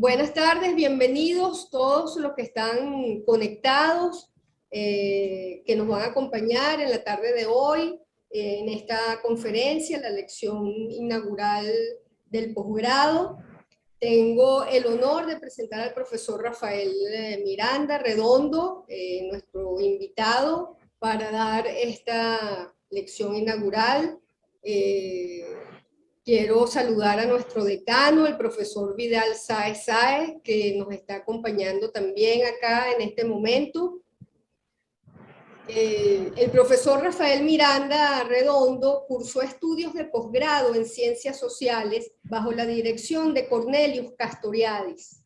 Buenas tardes, bienvenidos todos los que están conectados, que nos van a acompañar en la tarde de hoy, en esta conferencia, la lección inaugural del posgrado. Tengo el honor de presentar al profesor Rafael Miranda Redondo, nuestro invitado, para dar esta lección inaugural. Quiero saludar a nuestro decano, el profesor Vidal Sáez Sáez, que nos está acompañando también acá en este momento. El profesor Rafael Miranda Redondo cursó estudios de posgrado en Ciencias Sociales bajo la dirección de Cornelius Castoriadis.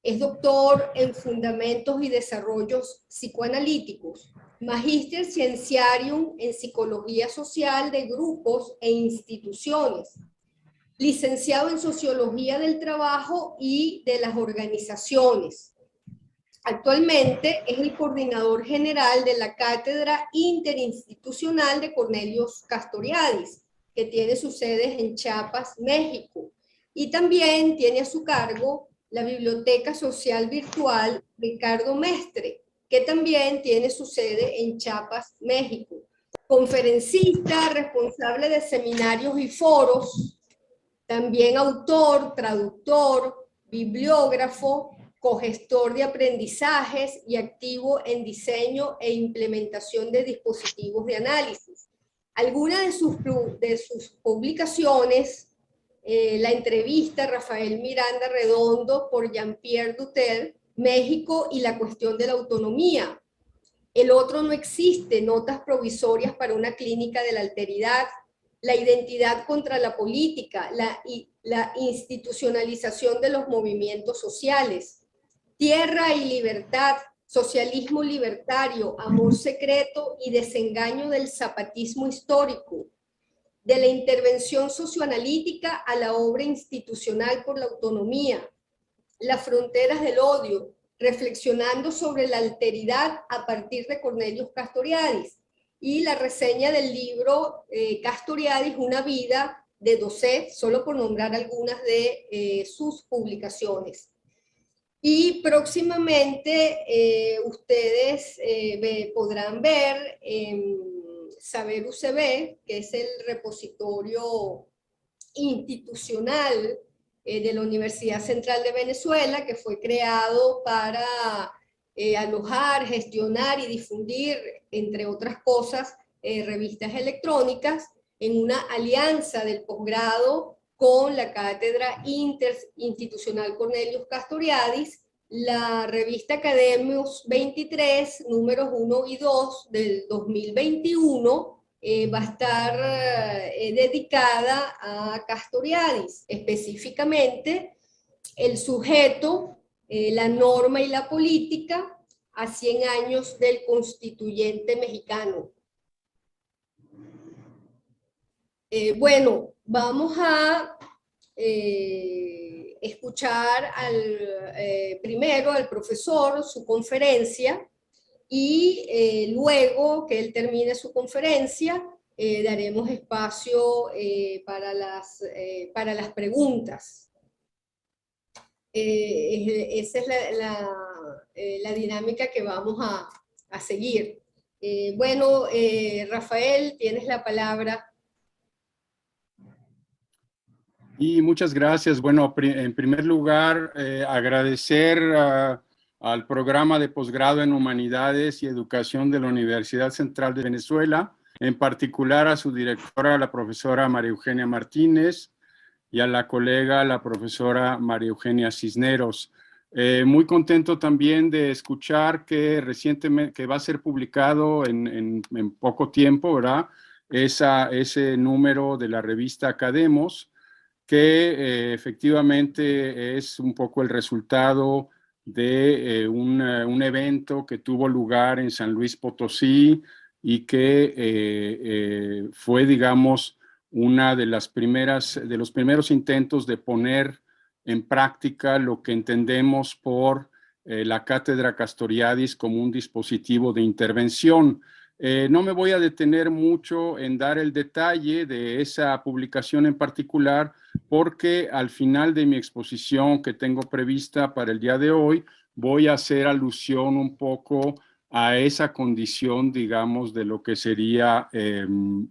Es doctor en Fundamentos y Desarrollos Psicoanalíticos, Magíster Scientiarum en Psicología Social de Grupos e Instituciones, licenciado en Sociología del Trabajo y de las Organizaciones. Actualmente es el coordinador general de la Cátedra Interinstitucional de Cornelius Castoriadis, que tiene sus sedes en Chiapas, México, y también tiene a su cargo la Biblioteca Social Virtual Ricardo Mestre, que también tiene su sede en Chiapas, México. Conferencista, responsable de seminarios y foros, también autor, traductor, bibliógrafo, cogestor de aprendizajes y activo en diseño e implementación de dispositivos de análisis. Algunas de sus publicaciones, la entrevista Rafael Miranda Redondo por Jean-Pierre Dutel, México y la cuestión de la autonomía. El otro no existe, notas provisorias para una clínica de la alteridad, la identidad contra la política, la institucionalización de los movimientos sociales, tierra y libertad, socialismo libertario, amor secreto y desengaño del zapatismo histórico, de la intervención socioanalítica a la obra institucional por la autonomía, las fronteras del odio, reflexionando sobre la alteridad a partir de Cornelius Castoriadis, y la reseña del libro Castoriadis, una vida de Dosset, solo por nombrar algunas de sus publicaciones. Y próximamente ustedes podrán ver en Saber UCB, que es el repositorio institucional de la Universidad Central de Venezuela, que fue creado para alojar, gestionar y difundir, entre otras cosas, revistas electrónicas, en una alianza del posgrado con la Cátedra Interinstitucional Cornelius Castoriadis, la revista Academius 23, números 1 y 2 del 2021, va a estar dedicada a Castoriadis, específicamente el sujeto, la norma y la política a 100 años del constituyente mexicano. Bueno, vamos a escuchar primero al profesor su conferencia, y luego que él termine su conferencia daremos espacio para las preguntas. Esa es la dinámica que vamos a seguir. Bueno, Rafael, tienes la palabra. Y muchas gracias. Bueno, en primer lugar, agradecer al programa de posgrado en Humanidades y Educación de la Universidad Central de Venezuela, en particular a su directora, la profesora María Eugenia Martínez, y a la colega, la profesora María Eugenia Cisneros. Muy contento también de escuchar que recientemente, que va a ser publicado en poco tiempo, ¿verdad? Ese número de la revista Academos, que efectivamente es un poco el resultado de un evento que tuvo lugar en San Luis Potosí y que fue, digamos, una de los primeros intentos de poner en práctica lo que entendemos por la Cátedra Castoriadis como un dispositivo de intervención. No me voy a detener mucho en dar el detalle de esa publicación en particular, porque al final de mi exposición que tengo prevista para el día de hoy, voy a hacer alusión un poco a esa condición, digamos, de lo que sería el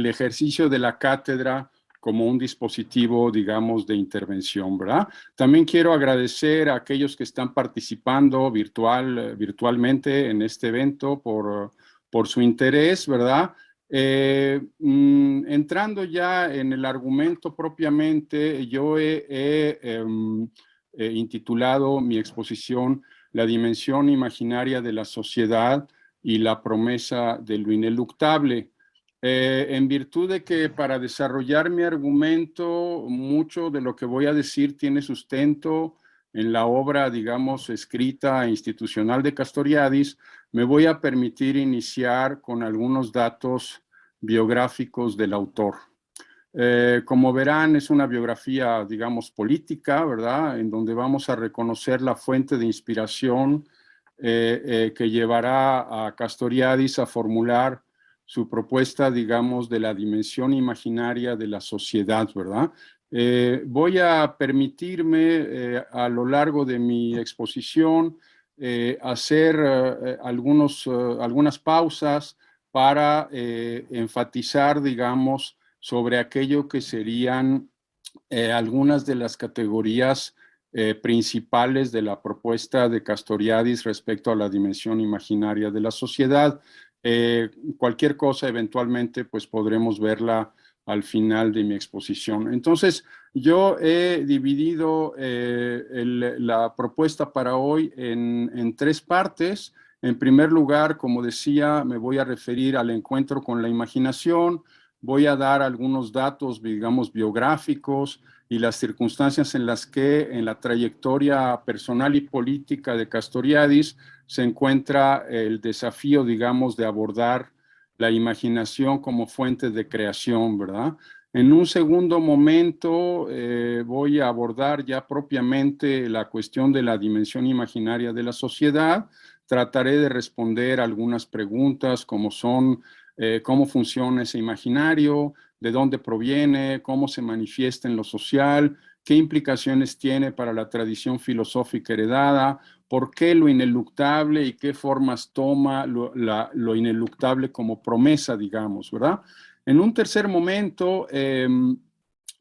ejercicio de la cátedra como un dispositivo, digamos, de intervención, ¿verdad? También quiero agradecer a aquellos que están participando virtualmente en este evento por su interés, ¿verdad? Entrando ya en el argumento propiamente, yo he intitulado mi exposición La dimensión imaginaria de la sociedad y la promesa de lo ineluctable. En virtud de que para desarrollar mi argumento, mucho de lo que voy a decir tiene sustento en la obra, digamos, escrita e institucional de Castoriadis, me voy a permitir iniciar con algunos datos biográficos del autor. Como verán, es una biografía, digamos, política, ¿verdad? En donde vamos a reconocer la fuente de inspiración que llevará a Castoriadis a formular su propuesta, digamos, de la dimensión imaginaria de la sociedad, ¿verdad? Voy a permitirme a lo largo de mi exposición hacer algunas pausas para enfatizar, digamos, sobre aquello que serían algunas de las categorías principales de la propuesta de Castoriadis respecto a la dimensión imaginaria de la sociedad. Cualquier cosa eventualmente pues podremos verla al final de mi exposición. Entonces, yo he dividido la propuesta para hoy en tres partes. En primer lugar, como decía, me voy a referir al encuentro con la imaginación, voy a dar algunos datos, digamos, biográficos y las circunstancias en las que en la trayectoria personal y política de Castoriadis se encuentra el desafío, digamos, de abordar la imaginación como fuente de creación, ¿verdad? En un segundo momento voy a abordar ya propiamente la cuestión de la dimensión imaginaria de la sociedad. Trataré de responder algunas preguntas como son cómo funciona ese imaginario, de dónde proviene, cómo se manifiesta en lo social, qué implicaciones tiene para la tradición filosófica heredada, por qué lo ineluctable y qué formas toma lo ineluctable como promesa, digamos, ¿verdad? En un tercer momento,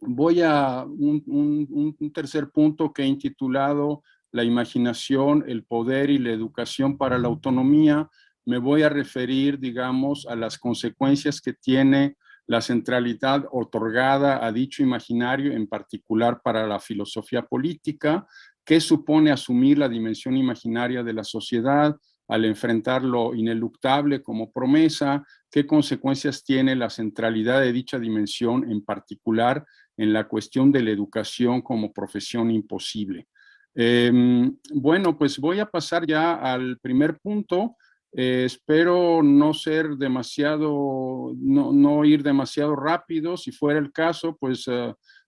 voy a un tercer punto que he intitulado La imaginación, el poder y la educación para la autonomía. Me voy a referir, digamos, a las consecuencias que tiene la centralidad otorgada a dicho imaginario, en particular para la filosofía política, qué supone asumir la dimensión imaginaria de la sociedad al enfrentar lo ineluctable como promesa, qué consecuencias tiene la centralidad de dicha dimensión, en particular en la cuestión de la educación como profesión imposible. Bueno, pues voy a pasar ya al primer punto. Espero no ser demasiado, no ir demasiado rápido. Si fuera el caso, pues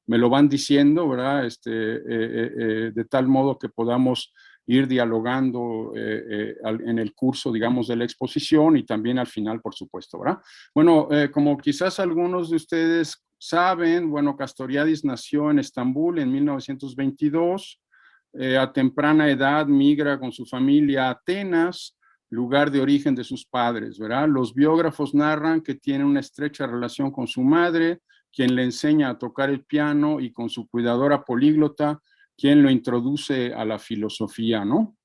me lo van diciendo, ¿verdad? De tal modo que podamos ir dialogando en el curso, digamos, de la exposición y también al final, por supuesto, ¿verdad? Bueno, como quizás algunos de ustedes saben, bueno, Castoriadis nació en Estambul en 1922. A temprana edad migra con su familia a Atenas, lugar de origen de sus padres, ¿verdad? Los biógrafos narran que tiene una estrecha relación con su madre, quien le enseña a tocar el piano, y con su cuidadora políglota, quien lo introduce a la filosofía, ¿no?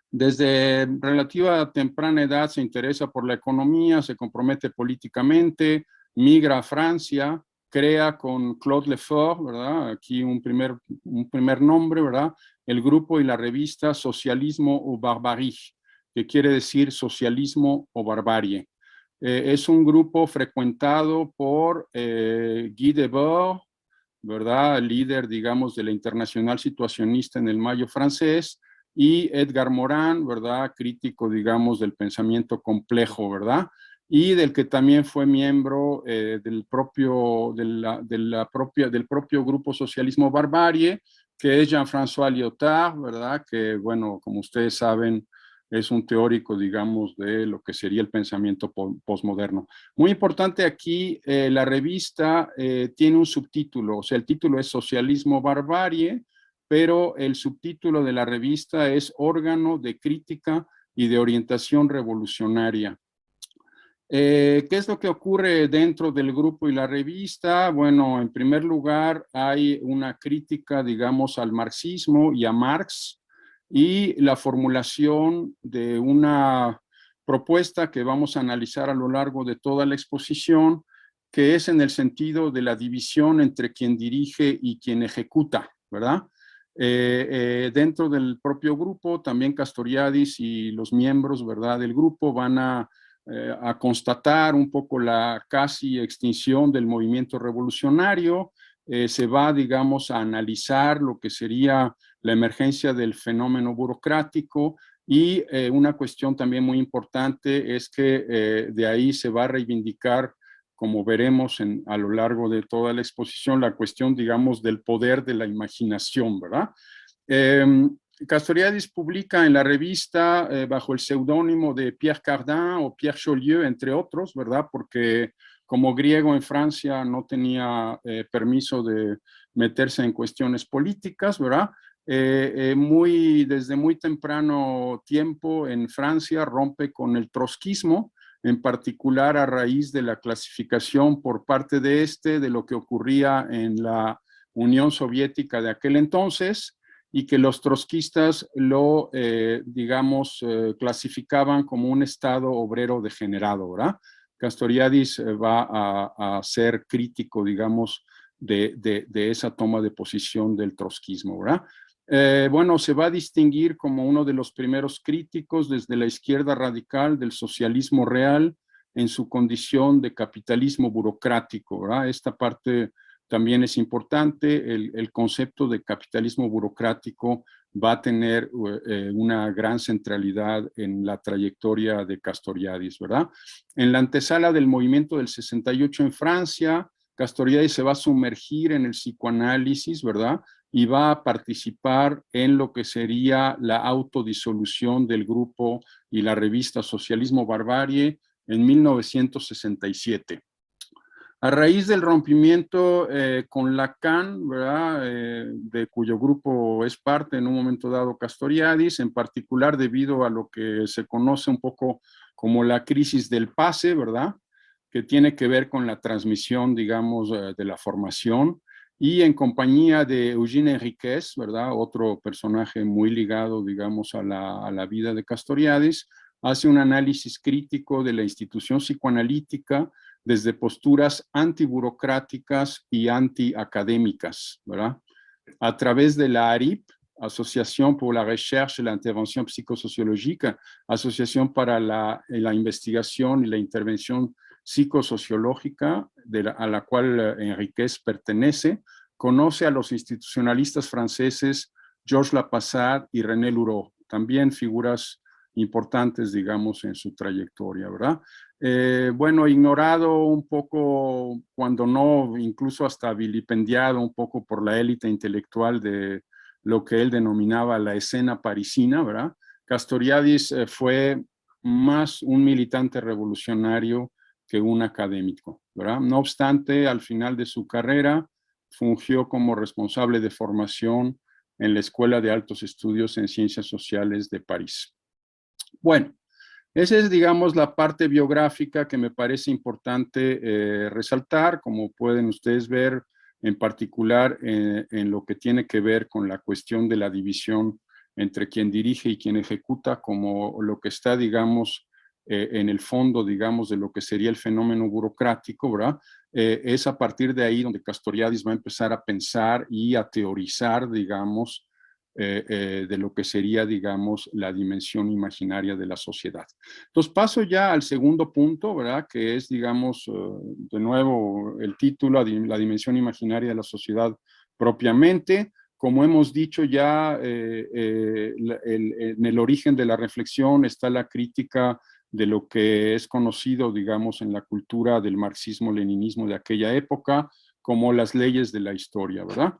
Desde relativa temprana edad se interesa por la economía, se compromete políticamente, migra a Francia, crea con Claude Lefort, ¿verdad? Aquí un primer nombre, ¿verdad? El grupo y la revista Socialismo ou Barbarie, que quiere decir socialismo o barbarie. Es un grupo frecuentado por Guy Debord, ¿verdad? Líder, digamos, de la Internacional Situacionista en el Mayo francés, y Edgar Morin, ¿verdad? Crítico, digamos, del pensamiento complejo, ¿verdad? Y del que también fue miembro del propio grupo Socialismo Barbarie, que es Jean-François Lyotard, ¿verdad? Que, bueno, como ustedes saben, es un teórico, digamos, de lo que sería el pensamiento posmoderno. Muy importante aquí, la revista tiene un subtítulo, o sea, el título es Socialismo Barbarie, pero el subtítulo de la revista es Órgano de Crítica y de Orientación Revolucionaria. ¿Qué es lo que ocurre dentro del grupo y la revista? Bueno, en primer lugar, hay una crítica, digamos, al marxismo y a Marx y la formulación de una propuesta que vamos a analizar a lo largo de toda la exposición, que es en el sentido de la división entre quien dirige y quien ejecuta, ¿verdad? Dentro del propio grupo, también Castoriadis y los miembros, ¿verdad?, del grupo van a constatar un poco la casi extinción del movimiento revolucionario, se va, digamos, a analizar lo que sería la emergencia del fenómeno burocrático y una cuestión también muy importante es que de ahí se va a reivindicar, como veremos a lo largo de toda la exposición, la cuestión, digamos, del poder de la imaginación, ¿verdad? Castoriadis publica en la revista bajo el seudónimo de Pierre Cardin o Pierre Chaulieu, entre otros, ¿verdad? Porque como griego en Francia no tenía permiso de meterse en cuestiones políticas, ¿verdad? Desde muy temprano tiempo en Francia rompe con el trotskismo, en particular a raíz de la clasificación por parte de lo que ocurría en la Unión Soviética de aquel entonces, y que los trotskistas lo, digamos, clasificaban como un estado obrero degenerado, ¿verdad? Castoriadis va a ser crítico, digamos, de esa toma de posición del trotskismo, ¿verdad? Bueno, se va a distinguir como uno de los primeros críticos desde la izquierda radical del socialismo real en su condición de capitalismo burocrático, ¿verdad? Esta parte también es importante, el concepto de capitalismo burocrático va a tener una gran centralidad en la trayectoria de Castoriadis, ¿verdad? En la antesala del movimiento del 68 en Francia, Castoriadis se va a sumergir en el psicoanálisis, ¿verdad? Y va a participar en lo que sería la autodisolución del grupo y la revista Socialismo Barbarie en 1967. A raíz del rompimiento con Lacan, ¿verdad? De cuyo grupo es parte en un momento dado Castoriadis, en particular debido a lo que se conoce un poco como la crisis del pase, ¿verdad? Que tiene que ver con la transmisión, digamos, de la formación, y en compañía de Eugène Enriquez, ¿verdad? Otro personaje muy ligado, digamos, a la vida de Castoriadis, hace un análisis crítico de la institución psicoanalítica desde posturas antiburocráticas y antiacadémicas, ¿verdad? A través de la ARIP, Asociación pour la Recherche et l'Intervention Psicosociológica, Asociación para la Investigación y la Intervención Psicosociológica, a la cual Enriquez pertenece, conoce a los institucionalistas franceses Georges Lapassade y René Lureau, también figuras importantes, digamos, en su trayectoria, ¿verdad? Bueno, ignorado un poco, cuando no, incluso hasta vilipendiado un poco por la élite intelectual de lo que él denominaba la escena parisina, ¿verdad? Castoriadis fue más un militante revolucionario que un académico, ¿verdad? No obstante, al final de su carrera, fungió como responsable de formación en la Escuela de Altos Estudios en Ciencias Sociales de París. Bueno, esa es, digamos, la parte biográfica que me parece importante resaltar, como pueden ustedes ver, en particular en lo que tiene que ver con la cuestión de la división entre quien dirige y quien ejecuta, como lo que está, digamos, en el fondo, digamos, de lo que sería el fenómeno burocrático, ¿verdad? Es a partir de ahí donde Castoriadis va a empezar a pensar y a teorizar, digamos, de lo que sería, digamos, la dimensión imaginaria de la sociedad. Entonces paso ya al segundo punto, ¿verdad? Que es, digamos, de nuevo el título, la dimensión imaginaria de la sociedad propiamente. Como hemos dicho ya, en el origen de la reflexión está la crítica de lo que es conocido, digamos, en la cultura del marxismo-leninismo de aquella época, como las leyes de la historia, ¿verdad?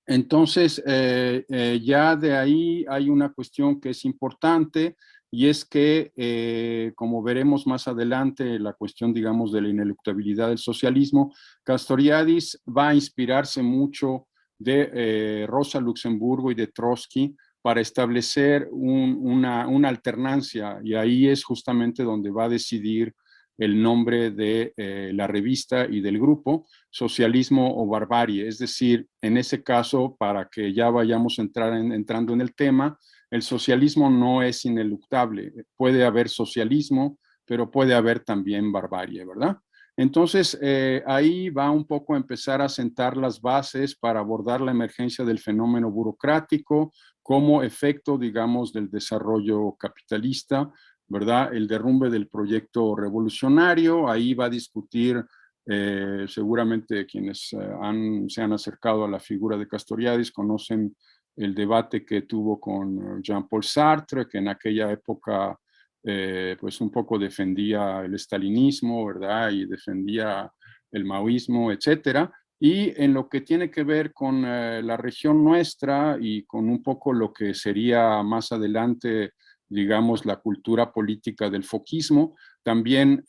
Entonces, ya de ahí hay una cuestión que es importante, y es que, como veremos más adelante, la cuestión, digamos, de la ineluctabilidad del socialismo, Castoriadis va a inspirarse mucho de Rosa Luxemburgo y de Trotsky para establecer una alternancia, y ahí es justamente donde va a decidir el nombre de la revista y del grupo, Socialismo o Barbarie. Es decir, en ese caso, para que ya vayamos entrando en el tema, el socialismo no es ineluctable. Puede haber socialismo, pero puede haber también barbarie, ¿verdad? Entonces, ahí va un poco a empezar a sentar las bases para abordar la emergencia del fenómeno burocrático como efecto, digamos, del desarrollo capitalista, ¿verdad? El derrumbe del proyecto revolucionario, ahí va a discutir seguramente quienes se han acercado a la figura de Castoriadis conocen el debate que tuvo con Jean-Paul Sartre, que en aquella época pues un poco defendía el estalinismo, ¿verdad? Y defendía el maoísmo, etcétera. Y en lo que tiene que ver con la región nuestra y con un poco lo que sería más adelante, digamos, la cultura política del foquismo, también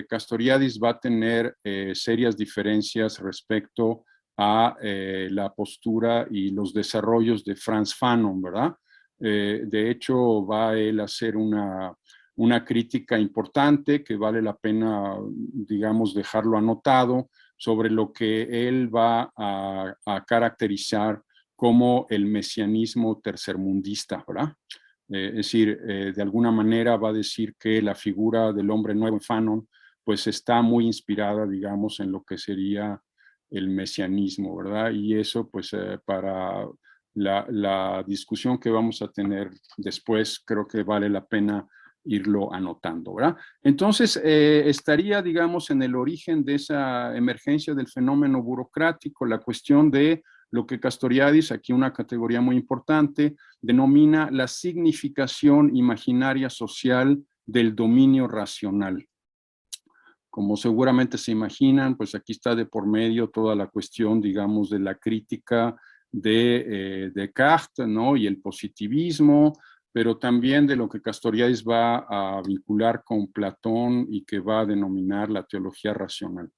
Castoriadis va a tener serias diferencias respecto a la postura y los desarrollos de Frantz Fanon, ¿verdad? De hecho, va él a hacer una crítica importante que vale la pena, digamos, dejarlo anotado sobre lo que él va a caracterizar como el mesianismo tercermundista, ¿verdad? Es decir, de alguna manera va a decir que la figura del hombre nuevo en Fanon pues está muy inspirada, digamos, en lo que sería el mesianismo, ¿verdad? Y eso pues para la discusión que vamos a tener después creo que vale la pena irlo anotando, ¿verdad? Entonces, estaría, digamos, en el origen de esa emergencia del fenómeno burocrático, la cuestión de lo que Castoriadis, aquí una categoría muy importante, denomina la significación imaginaria social del dominio racional. Como seguramente se imaginan, pues aquí está de por medio toda la cuestión, digamos, de la crítica de Descartes, ¿no? Y el positivismo, pero también de lo que Castoriadis va a vincular con Platón y que va a denominar la teología racional.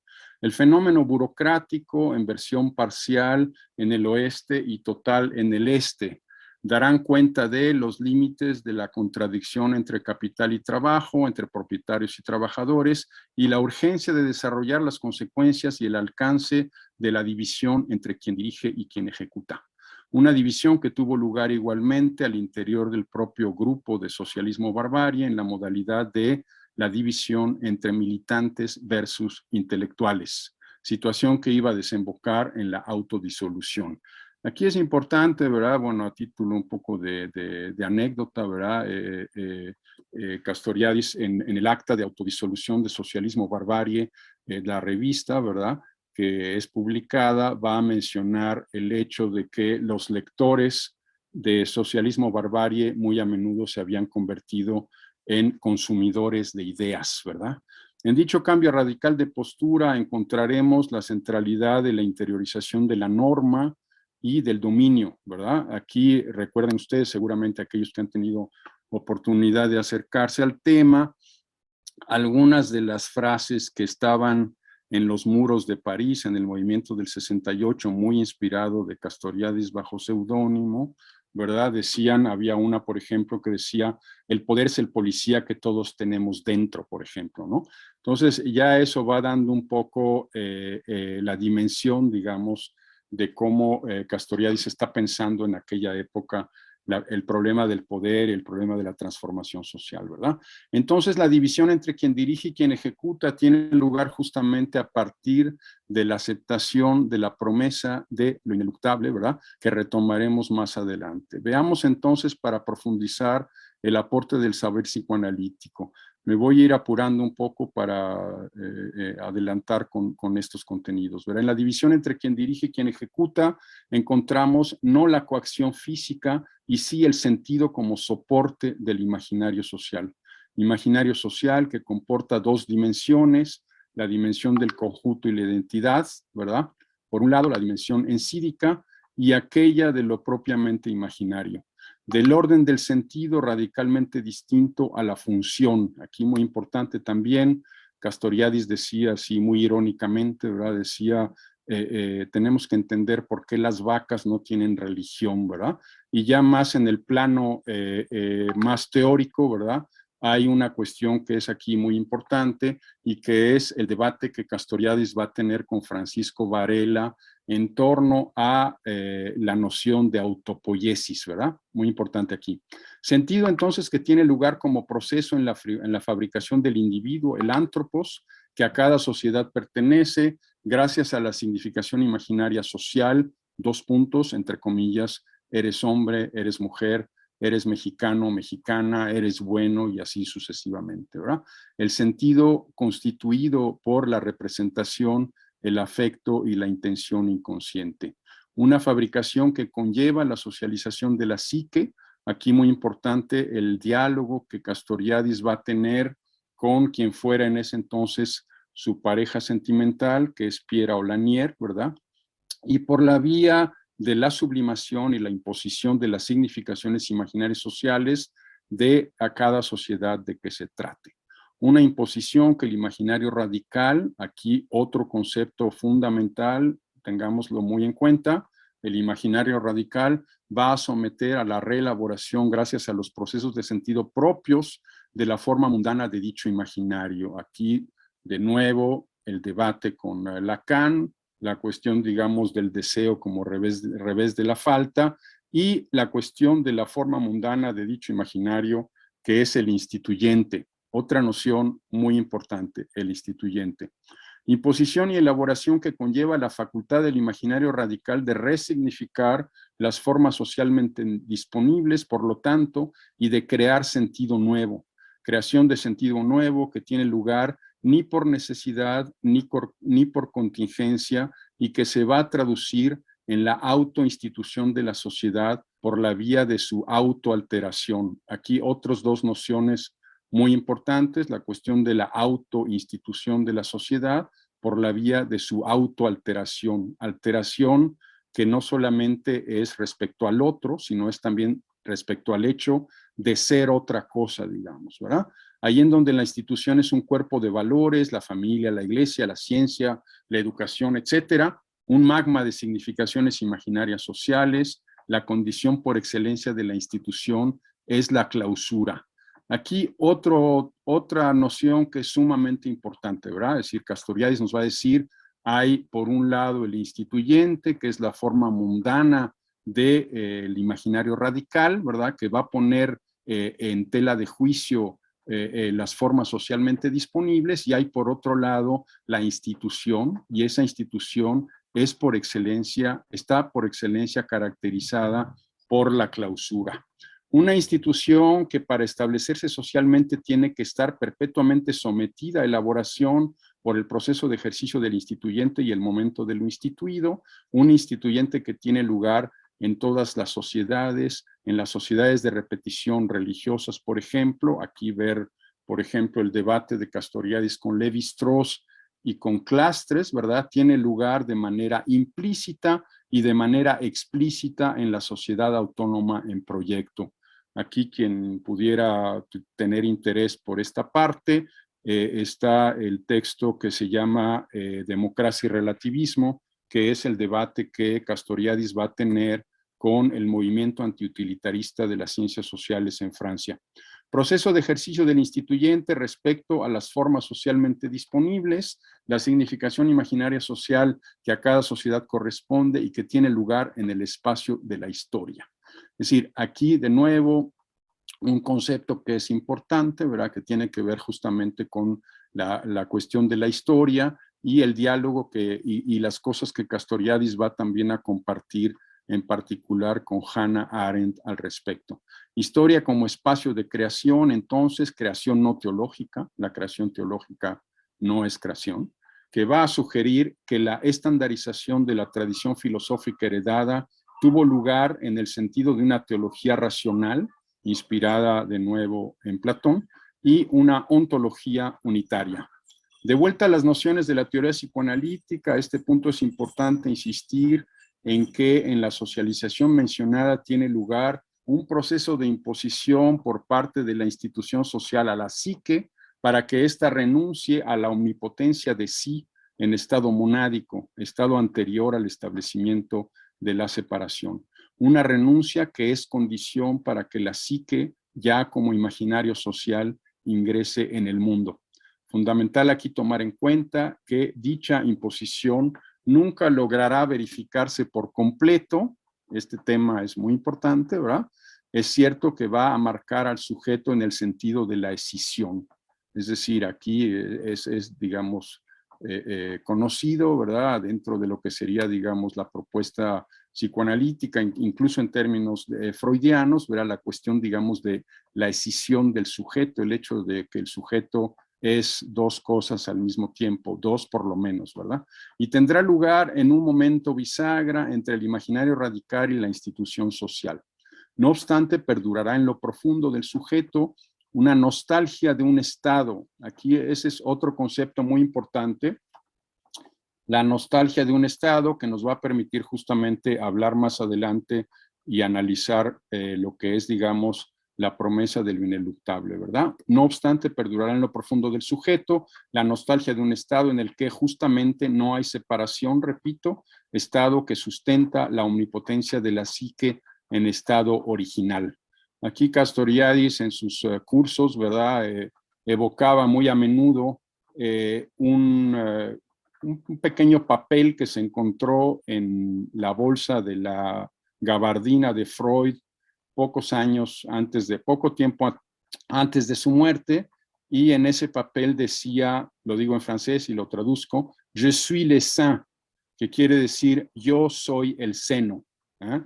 El fenómeno burocrático en versión parcial en el oeste y total en el este darán cuenta de los límites de la contradicción entre capital y trabajo, entre propietarios y trabajadores, y la urgencia de desarrollar las consecuencias y el alcance de la división entre quien dirige y quien ejecuta. Una división que tuvo lugar igualmente al interior del propio grupo de socialismo barbarie en la modalidad de la división entre militantes versus intelectuales, situación que iba a desembocar en la autodisolución. Aquí es importante, ¿verdad? Bueno, a título un poco de anécdota, ¿verdad? Castoriadis en el acta de autodisolución de Socialismo Barbarie, la revista, ¿verdad? Que es publicada, va a mencionar el hecho de que los lectores de Socialismo Barbarie muy a menudo se habían convertido en consumidores de ideas, ¿verdad? En dicho cambio radical de postura encontraremos la centralidad de la interiorización de la norma y del dominio, ¿verdad? Aquí recuerden ustedes, seguramente aquellos que han tenido oportunidad de acercarse al tema, algunas de las frases que estaban en los muros de París en el movimiento del 68, muy inspirado de Castoriadis bajo seudónimo, ¿verdad? Decían, había una, por ejemplo, que decía, el poder es el policía que todos tenemos dentro, por ejemplo, ¿no? Entonces, ya eso va dando un poco la dimensión, digamos, de cómo Castoriadis está pensando en aquella época el problema del poder, el problema de la transformación social, ¿verdad? Entonces, la división entre quien dirige y quien ejecuta tiene lugar justamente a partir de la aceptación de la promesa de lo ineluctable, ¿verdad? Que retomaremos más adelante. Veamos entonces, para profundizar, el aporte del saber psicoanalítico. Me voy a ir apurando un poco para adelantar con estos contenidos, ¿verdad? En la división entre quien dirige y quien ejecuta encontramos no la coacción física y sí el sentido como soporte del imaginario social. Imaginario social que comporta dos dimensiones, la dimensión del conjunto y la identidad, ¿verdad? Por un lado, la dimensión ensídica y aquella de lo propiamente imaginario. del orden del sentido radicalmente distinto a la función. Aquí muy importante también, Castoriadis decía así muy irónicamente, ¿verdad? Decía, tenemos que entender por qué las vacas no tienen religión, ¿verdad? Y ya más en el plano más teórico, ¿verdad? Hay una cuestión que es aquí muy importante y que es el debate que Castoriadis va a tener con Francisco Varela en torno a la noción de autopoiesis, ¿verdad? Muy importante aquí. Sentido entonces que tiene lugar como proceso en la fabricación del individuo, el antropos, que a cada sociedad pertenece, gracias a la significación imaginaria social, dos puntos, entre comillas, eres hombre, eres mujer, eres mexicano, mexicana, eres bueno y así sucesivamente, ¿verdad? El sentido constituido por la representación, el afecto y la intención inconsciente. Una fabricación que conlleva la socialización de la psique, aquí muy importante el diálogo que Castoriadis va a tener con quien fuera en ese entonces su pareja sentimental, que es Pierre Aulanier, ¿verdad? Y por la vía de la sublimación y la imposición de las significaciones imaginarias sociales de a cada sociedad de que se trate. Una imposición que el imaginario radical, aquí otro concepto fundamental, tengámoslo muy en cuenta, el imaginario radical va a someter a la reelaboración gracias a los procesos de sentido propios de la forma mundana de dicho imaginario. Aquí, de nuevo, el debate con Lacan, la cuestión, digamos, del deseo como revés de la falta y la cuestión de la forma mundana de dicho imaginario, que es el instituyente. Otra noción muy importante, el instituyente. Imposición y elaboración que conlleva la facultad del imaginario radical de resignificar las formas socialmente disponibles, por lo tanto, y de crear sentido nuevo. Creación de sentido nuevo que tiene lugar ni por necesidad, ni por contingencia, y que se va a traducir en la autoinstitución de la sociedad por la vía de su autoalteración. Aquí otras dos nociones muy importantes, la cuestión de la autoinstitución de la sociedad por la vía de su autoalteración. Alteración que no solamente es respecto al otro, sino es también respecto al hecho de ser otra cosa, digamos, ¿verdad? Ahí en donde la institución es un cuerpo de valores, la familia, la iglesia, la ciencia, la educación, etcétera, un magma de significaciones imaginarias sociales, la condición por excelencia de la institución es la clausura. Aquí otra noción que es sumamente importante, ¿verdad? Es decir, Castoriadis nos va a decir, hay por un lado el instituyente, que es la forma mundana del imaginario radical, ¿verdad? Que va a poner en tela de juicio las formas socialmente disponibles, y hay por otro lado la institución, y esa institución es por excelencia, está por excelencia caracterizada por la clausura. Una institución que para establecerse socialmente tiene que estar perpetuamente sometida a elaboración por el proceso de ejercicio del instituyente y el momento de lo instituido, un instituyente que tiene lugar en todas las sociedades, en las sociedades de repetición religiosas, por ejemplo, aquí ver, por ejemplo, el debate de Castoriadis con Lévi-Strauss y con Clastres, ¿verdad? Tiene lugar de manera implícita y de manera explícita en la sociedad autónoma en proyecto. Aquí quien pudiera tener interés por esta parte, está el texto que se llama Democracia y Relativismo, que es el debate que Castoriadis va a tener con el movimiento antiutilitarista de las ciencias sociales en Francia. Proceso de ejercicio del instituyente respecto a las formas socialmente disponibles, la significación imaginaria social que a cada sociedad corresponde y que tiene lugar en el espacio de la historia. Es decir, aquí de nuevo un concepto que es importante, ¿verdad? Que tiene que ver justamente con la cuestión de la historia y el diálogo y las cosas que Castoriadis va también a compartir en particular con Hannah Arendt al respecto. Historia como espacio de creación, entonces, creación no teológica, la creación teológica no es creación, que va a sugerir que la estandarización de la tradición filosófica heredada tuvo lugar en el sentido de una teología racional, inspirada de nuevo en Platón, y una ontología unitaria. De vuelta a las nociones de la teoría psicoanalítica, a este punto es importante insistir en que en la socialización mencionada tiene lugar un proceso de imposición por parte de la institución social a la psique para que ésta renuncie a la omnipotencia de sí en estado monádico, estado anterior al establecimiento de la separación. Una renuncia que es condición para que la psique, ya como imaginario social, ingrese en el mundo. Fundamental aquí tomar en cuenta que dicha imposición nunca logrará verificarse por completo. Este tema es muy importante, ¿verdad? Es cierto que va a marcar al sujeto en el sentido de la escisión. Es decir, aquí digamos, conocido, ¿verdad? Dentro de lo que sería, digamos, la propuesta psicoanalítica, incluso en términos freudianos, ¿verdad? La cuestión, digamos, de la escisión del sujeto, el hecho de que el sujeto es dos cosas al mismo tiempo, dos por lo menos, ¿verdad? Y tendrá lugar en un momento bisagra entre el imaginario radical y la institución social. No obstante, perdurará en lo profundo del sujeto una nostalgia de un estado. Aquí ese es otro concepto muy importante, la nostalgia de un estado que nos va a permitir justamente hablar más adelante y analizar lo que es, digamos, la promesa del ineluctable, ¿verdad? No obstante, perdurará en lo profundo del sujeto la nostalgia de un estado en el que justamente no hay separación, repito, estado que sustenta la omnipotencia de la psique en estado original. Aquí Castoriadis en sus cursos, ¿verdad? Evocaba muy a menudo un pequeño papel que se encontró en la bolsa de la gabardina de Freud poco tiempo antes de su muerte, y en ese papel decía, lo digo en francés y lo traduzco, je suis le sein, que quiere decir yo soy el seno. ¿Eh?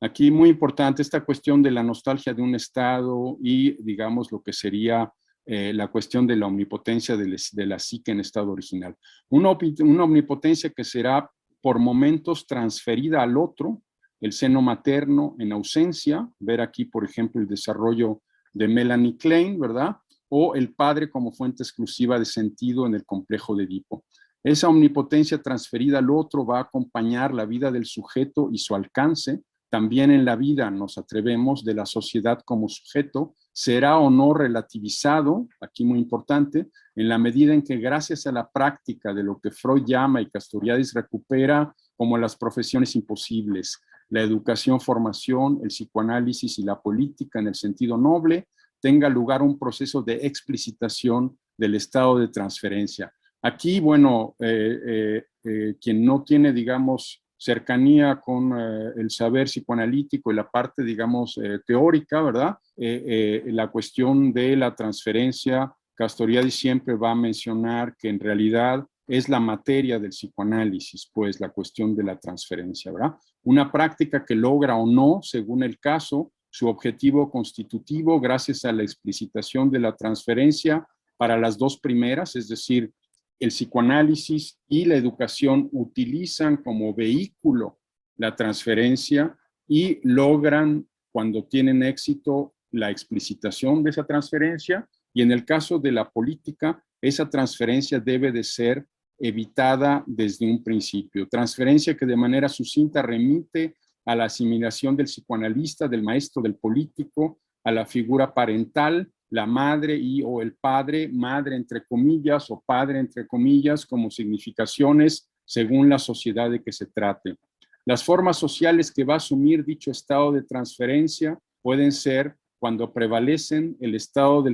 Aquí muy importante esta cuestión de la nostalgia de un estado y digamos lo que sería la cuestión de la omnipotencia de la psique en estado original. Una omnipotencia que será por momentos transferida al otro, el seno materno en ausencia, ver aquí, por ejemplo, el desarrollo de Melanie Klein, ¿verdad? O el padre como fuente exclusiva de sentido en el complejo de Edipo. Esa omnipotencia transferida al otro va a acompañar la vida del sujeto y su alcance. También en la vida, nos atrevemos, de la sociedad como sujeto, será o no relativizado, aquí muy importante, en la medida en que gracias a la práctica de lo que Freud llama y Castoriadis recupera como las profesiones imposibles, la educación, formación, el psicoanálisis y la política en el sentido noble, tenga lugar un proceso de explicitación del estado de transferencia. Aquí, bueno, quien no tiene, digamos, cercanía con el saber psicoanalítico y la parte, digamos, teórica, ¿verdad? La cuestión de la transferencia, Castoriadis siempre va a mencionar que en realidad es la materia del psicoanálisis, pues la cuestión de la transferencia, ¿verdad? Una práctica que logra o no, según el caso, su objetivo constitutivo gracias a la explicitación de la transferencia para las dos primeras, es decir, el psicoanálisis y la educación utilizan como vehículo la transferencia y logran, cuando tienen éxito, la explicitación de esa transferencia, y en el caso de la política, esa transferencia debe de ser evitada desde un principio. Transferencia que de manera sucinta remite a la asimilación del psicoanalista, del maestro, del político, a la figura parental, la madre y o el padre, madre entre comillas o padre entre comillas, como significaciones según la sociedad de que se trate. Las formas sociales que va a asumir dicho estado de transferencia pueden ser cuando prevalecen el estado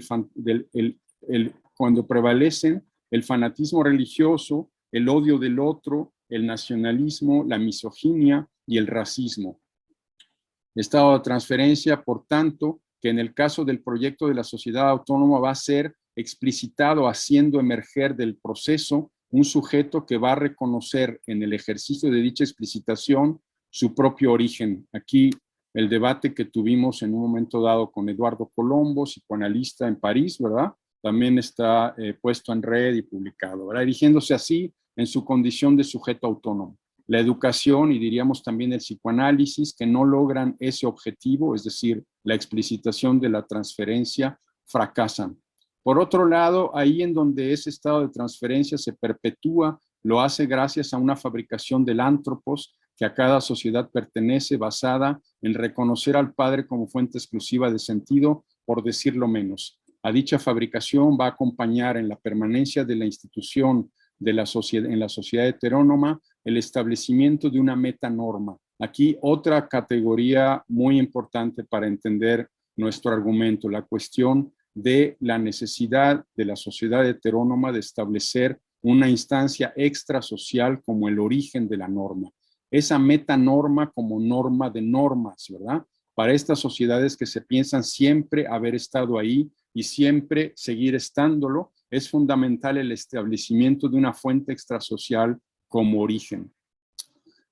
cuando prevalecen el fanatismo religioso, el odio del otro, el nacionalismo, la misoginia y el racismo. Estado de transferencia, por tanto, que en el caso del proyecto de la sociedad autónoma va a ser explicitado haciendo emerger del proceso un sujeto que va a reconocer en el ejercicio de dicha explicitación su propio origen. Aquí el debate que tuvimos en un momento dado con Eduardo Colombo, psicoanalista en París, ¿verdad? También está puesto en red y publicado, ¿verdad? Erigiéndose así en su condición de sujeto autónomo. La educación y diríamos también el psicoanálisis que no logran ese objetivo, es decir, la explicitación de la transferencia, fracasan. Por otro lado, ahí en donde ese estado de transferencia se perpetúa, lo hace gracias a una fabricación del ántropos que a cada sociedad pertenece, basada en reconocer al padre como fuente exclusiva de sentido, por decirlo menos. A dicha fabricación va a acompañar en la permanencia de la institución de la sociedad, en la sociedad heterónoma, el establecimiento de una metanorma. Aquí otra categoría muy importante para entender nuestro argumento, la cuestión de la necesidad de la sociedad heterónoma de establecer una instancia extrasocial como el origen de la norma. Esa metanorma como norma de normas, ¿verdad? Para estas sociedades que se piensan siempre haber estado ahí y siempre seguir estándolo, es fundamental el establecimiento de una fuente extrasocial como origen.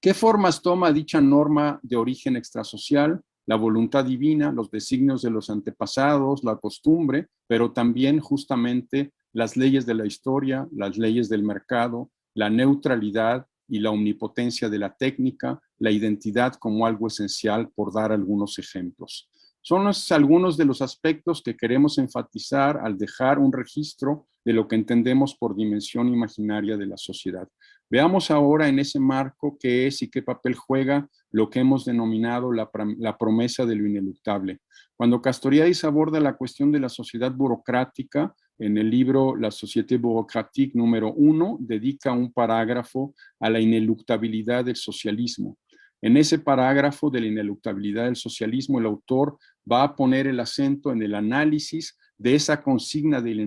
¿Qué formas toma dicha norma de origen extrasocial? La voluntad divina, los designios de los antepasados, la costumbre, pero también justamente las leyes de la historia, las leyes del mercado, la neutralidad y la omnipotencia de la técnica, la identidad como algo esencial, por dar algunos ejemplos. Son algunos de los aspectos que queremos enfatizar al dejar un registro de lo que entendemos por dimensión imaginaria de la sociedad. Veamos ahora en ese marco qué es y qué papel juega lo que hemos denominado la promesa de lo ineluctable. Cuando Castoriadis aborda la cuestión de la sociedad burocrática, en el libro La Société Bureaucratique número 1, dedica un parágrafo a la ineluctabilidad del socialismo. En ese parágrafo de la ineluctabilidad del socialismo, el autor va a poner el acento en el análisis de esa consigna de la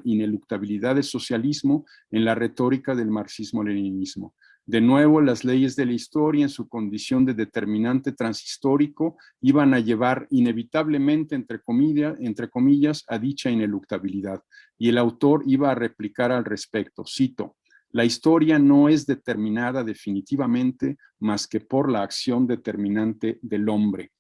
ineluctabilidad del socialismo en la retórica del marxismo-leninismo. De nuevo, las leyes de la historia, en su condición de determinante transhistórico, iban a llevar inevitablemente, entre comillas, a dicha ineluctabilidad. Y el autor iba a replicar al respecto, cito: la historia no es determinada definitivamente más que por la acción determinante del hombre.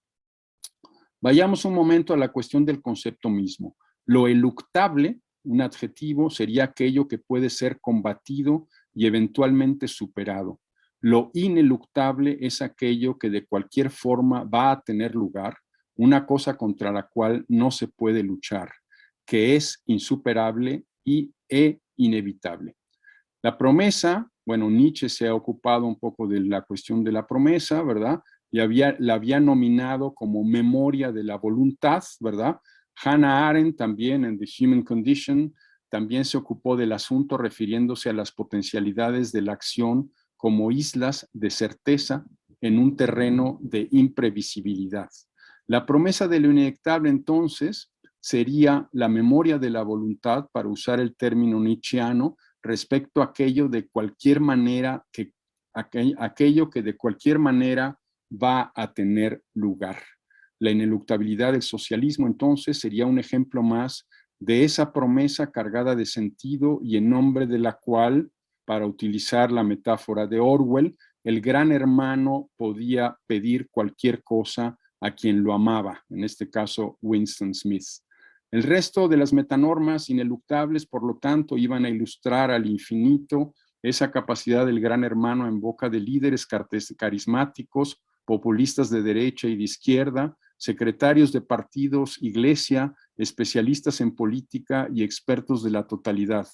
Vayamos un momento a la cuestión del concepto mismo. Lo eluctable, un adjetivo, sería aquello que puede ser combatido y eventualmente superado. Lo ineluctable es aquello que de cualquier forma va a tener lugar, una cosa contra la cual no se puede luchar, que es insuperable e inevitable. La promesa, bueno, Nietzsche se ha ocupado un poco de la cuestión de la promesa, ¿verdad? Y la había nominado como memoria de la voluntad, ¿verdad? Hannah Arendt también en The Human Condition también se ocupó del asunto refiriéndose a las potencialidades de la acción como islas de certeza en un terreno de imprevisibilidad. La promesa de lo ineluctable entonces sería la memoria de la voluntad, para usar el término nietzscheano, respecto a aquello de cualquier manera aquello que de cualquier manera va a tener lugar. La ineluctabilidad del socialismo entonces sería un ejemplo más de esa promesa cargada de sentido y en nombre de la cual, para utilizar la metáfora de Orwell, el gran hermano podía pedir cualquier cosa a quien lo amaba, en este caso Winston Smith. El resto de las metanormas ineluctables, por lo tanto, iban a ilustrar al infinito esa capacidad del gran hermano en boca de líderes carismáticos, populistas de derecha y de izquierda, secretarios de partidos, iglesia, especialistas en política y expertos de la totalidad,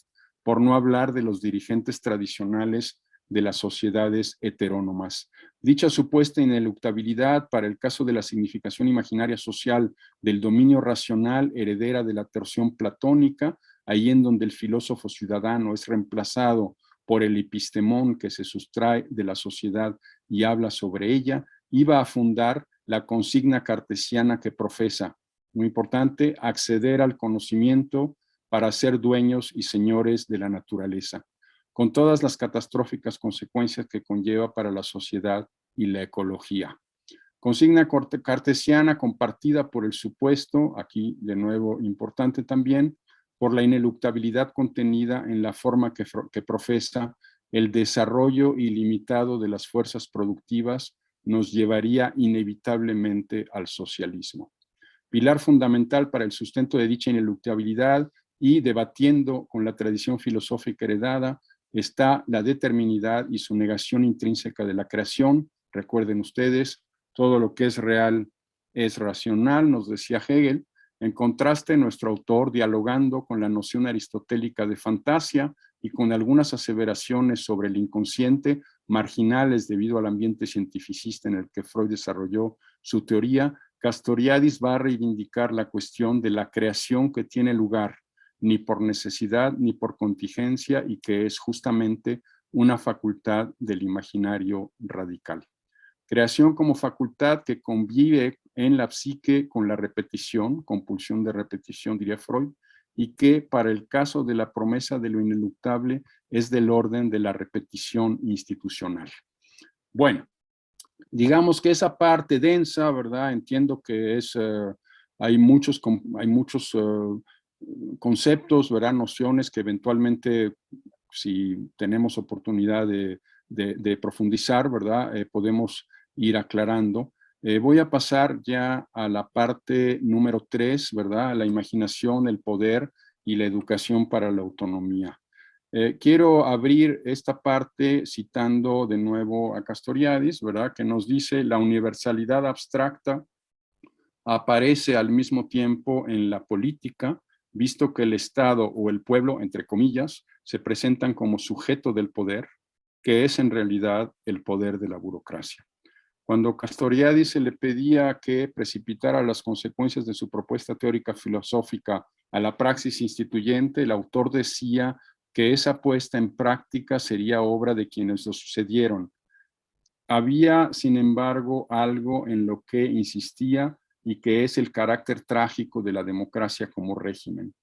por no hablar de los dirigentes tradicionales de las sociedades heterónomas. Dicha supuesta ineluctabilidad, para el caso de la significación imaginaria social del dominio racional heredera de la torsión platónica, ahí en donde el filósofo ciudadano es reemplazado por el epistemón que se sustrae de la sociedad y habla sobre ella, iba a fundar la consigna cartesiana que profesa, muy importante, acceder al conocimiento para ser dueños y señores de la naturaleza, con todas las catastróficas consecuencias que conlleva para la sociedad y la ecología. Consigna cartesiana compartida por el supuesto, aquí de nuevo importante también, por la ineluctabilidad contenida en la forma que profesa el desarrollo ilimitado de las fuerzas productivas nos llevaría inevitablemente al socialismo. Pilar fundamental para el sustento de dicha ineluctabilidad y debatiendo con la tradición filosófica heredada está la determinidad y su negación intrínseca de la creación. Recuerden ustedes, todo lo que es real es racional, nos decía Hegel. En contraste, nuestro autor, dialogando con la noción aristotélica de fantasía y con algunas aseveraciones sobre el inconsciente, marginales debido al ambiente cientificista en el que Freud desarrolló su teoría, Castoriadis va a reivindicar la cuestión de la creación que tiene lugar ni por necesidad ni por contingencia y que es justamente una facultad del imaginario radical. Creación como facultad que convive en la psique con la repetición, compulsión de repetición, diría Freud, y que para el caso de la promesa de lo ineluctable es del orden de la repetición institucional. Bueno, digamos que esa parte densa, ¿verdad? Entiendo que hay muchos conceptos, ¿verdad? Nociones que eventualmente, si tenemos oportunidad de profundizar, ¿verdad? Podemos ir aclarando. Voy a pasar ya a la parte número 3, ¿verdad? La imaginación, el poder y la educación para la autonomía. Quiero abrir esta parte citando de nuevo a Castoriadis, ¿verdad? Que nos dice: la universalidad abstracta aparece al mismo tiempo en la política, visto que el Estado o el pueblo, entre comillas, se presentan como sujeto del poder, que es en realidad el poder de la burocracia. Cuando Castoriadis se le pedía que precipitara las consecuencias de su propuesta teórica filosófica a la praxis instituyente, el autor decía que esa puesta en práctica sería obra de quienes lo sucedieron. Había, sin embargo, algo en lo que insistía y que es el carácter trágico de la democracia como régimen.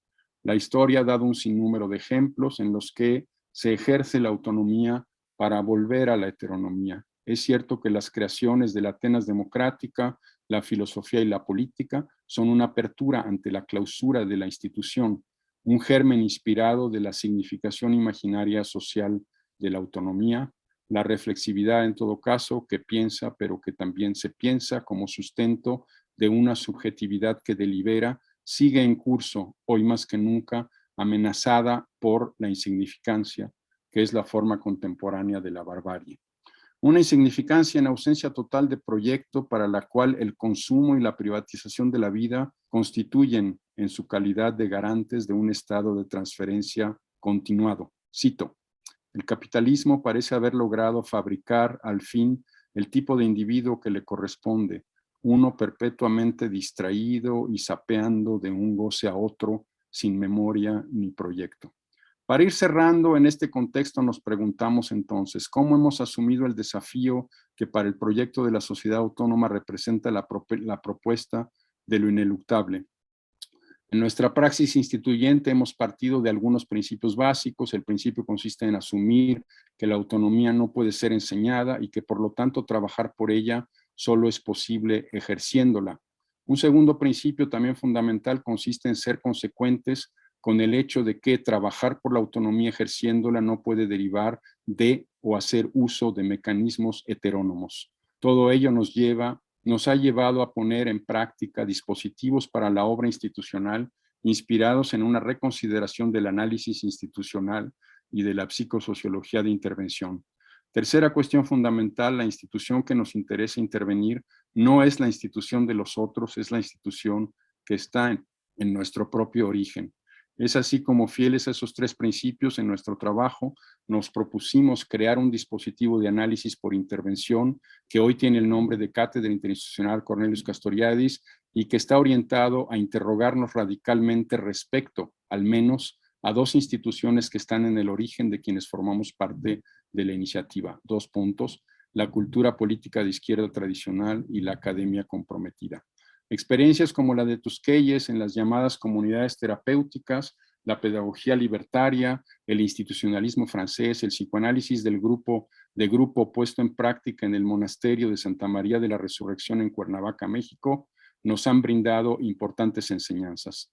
La historia ha dado un sinnúmero de ejemplos en los que se ejerce la autonomía para volver a la heteronomía. Es cierto que las creaciones de la Atenas democrática, la filosofía y la política son una apertura ante la clausura de la institución, un germen inspirado de la significación imaginaria social de la autonomía, la reflexividad en todo caso, que piensa, pero que también se piensa como sustento de una subjetividad que delibera, sigue en curso, hoy más que nunca, amenazada por la insignificancia, que es la forma contemporánea de la barbarie. Una insignificancia en ausencia total de proyecto para la cual el consumo y la privatización de la vida constituyen en su calidad de garantes de un estado de transferencia continuado. Cito: el capitalismo parece haber logrado fabricar al fin el tipo de individuo que le corresponde, uno perpetuamente distraído y sapeando de un goce a otro, sin memoria ni proyecto. Para ir cerrando, en este contexto nos preguntamos entonces, ¿cómo hemos asumido el desafío que para el proyecto de la sociedad autónoma representa la propuesta de lo ineluctable? En nuestra praxis instituyente hemos partido de algunos principios básicos. El principio consiste en asumir que la autonomía no puede ser enseñada y que por lo tanto trabajar por ella solo es posible ejerciéndola. Un segundo principio también fundamental consiste en ser consecuentes con el hecho de que trabajar por la autonomía ejerciéndola no puede derivar de o hacer uso de mecanismos heterónomos. Todo ello nos ha llevado a poner en práctica dispositivos para la obra institucional inspirados en una reconsideración del análisis institucional y de la psicosociología de intervención. Tercera cuestión fundamental: la institución que nos interesa intervenir no es la institución de los otros, es la institución que está en nuestro propio origen. Es así como, fieles a esos tres principios, en nuestro trabajo nos propusimos crear un dispositivo de análisis por intervención que hoy tiene el nombre de Cátedra Interinstitucional Cornelius Castoriadis y que está orientado a interrogarnos radicalmente respecto, al menos, a dos instituciones que están en el origen de quienes formamos parte de la iniciativa. 2 puntos: la cultura política de izquierda tradicional y la academia comprometida. Experiencias como la de Tusquelles en las llamadas comunidades terapéuticas, la pedagogía libertaria, el institucionalismo francés, el psicoanálisis de grupo puesto en práctica en el monasterio de Santa María de la Resurrección en Cuernavaca, México, nos han brindado importantes enseñanzas.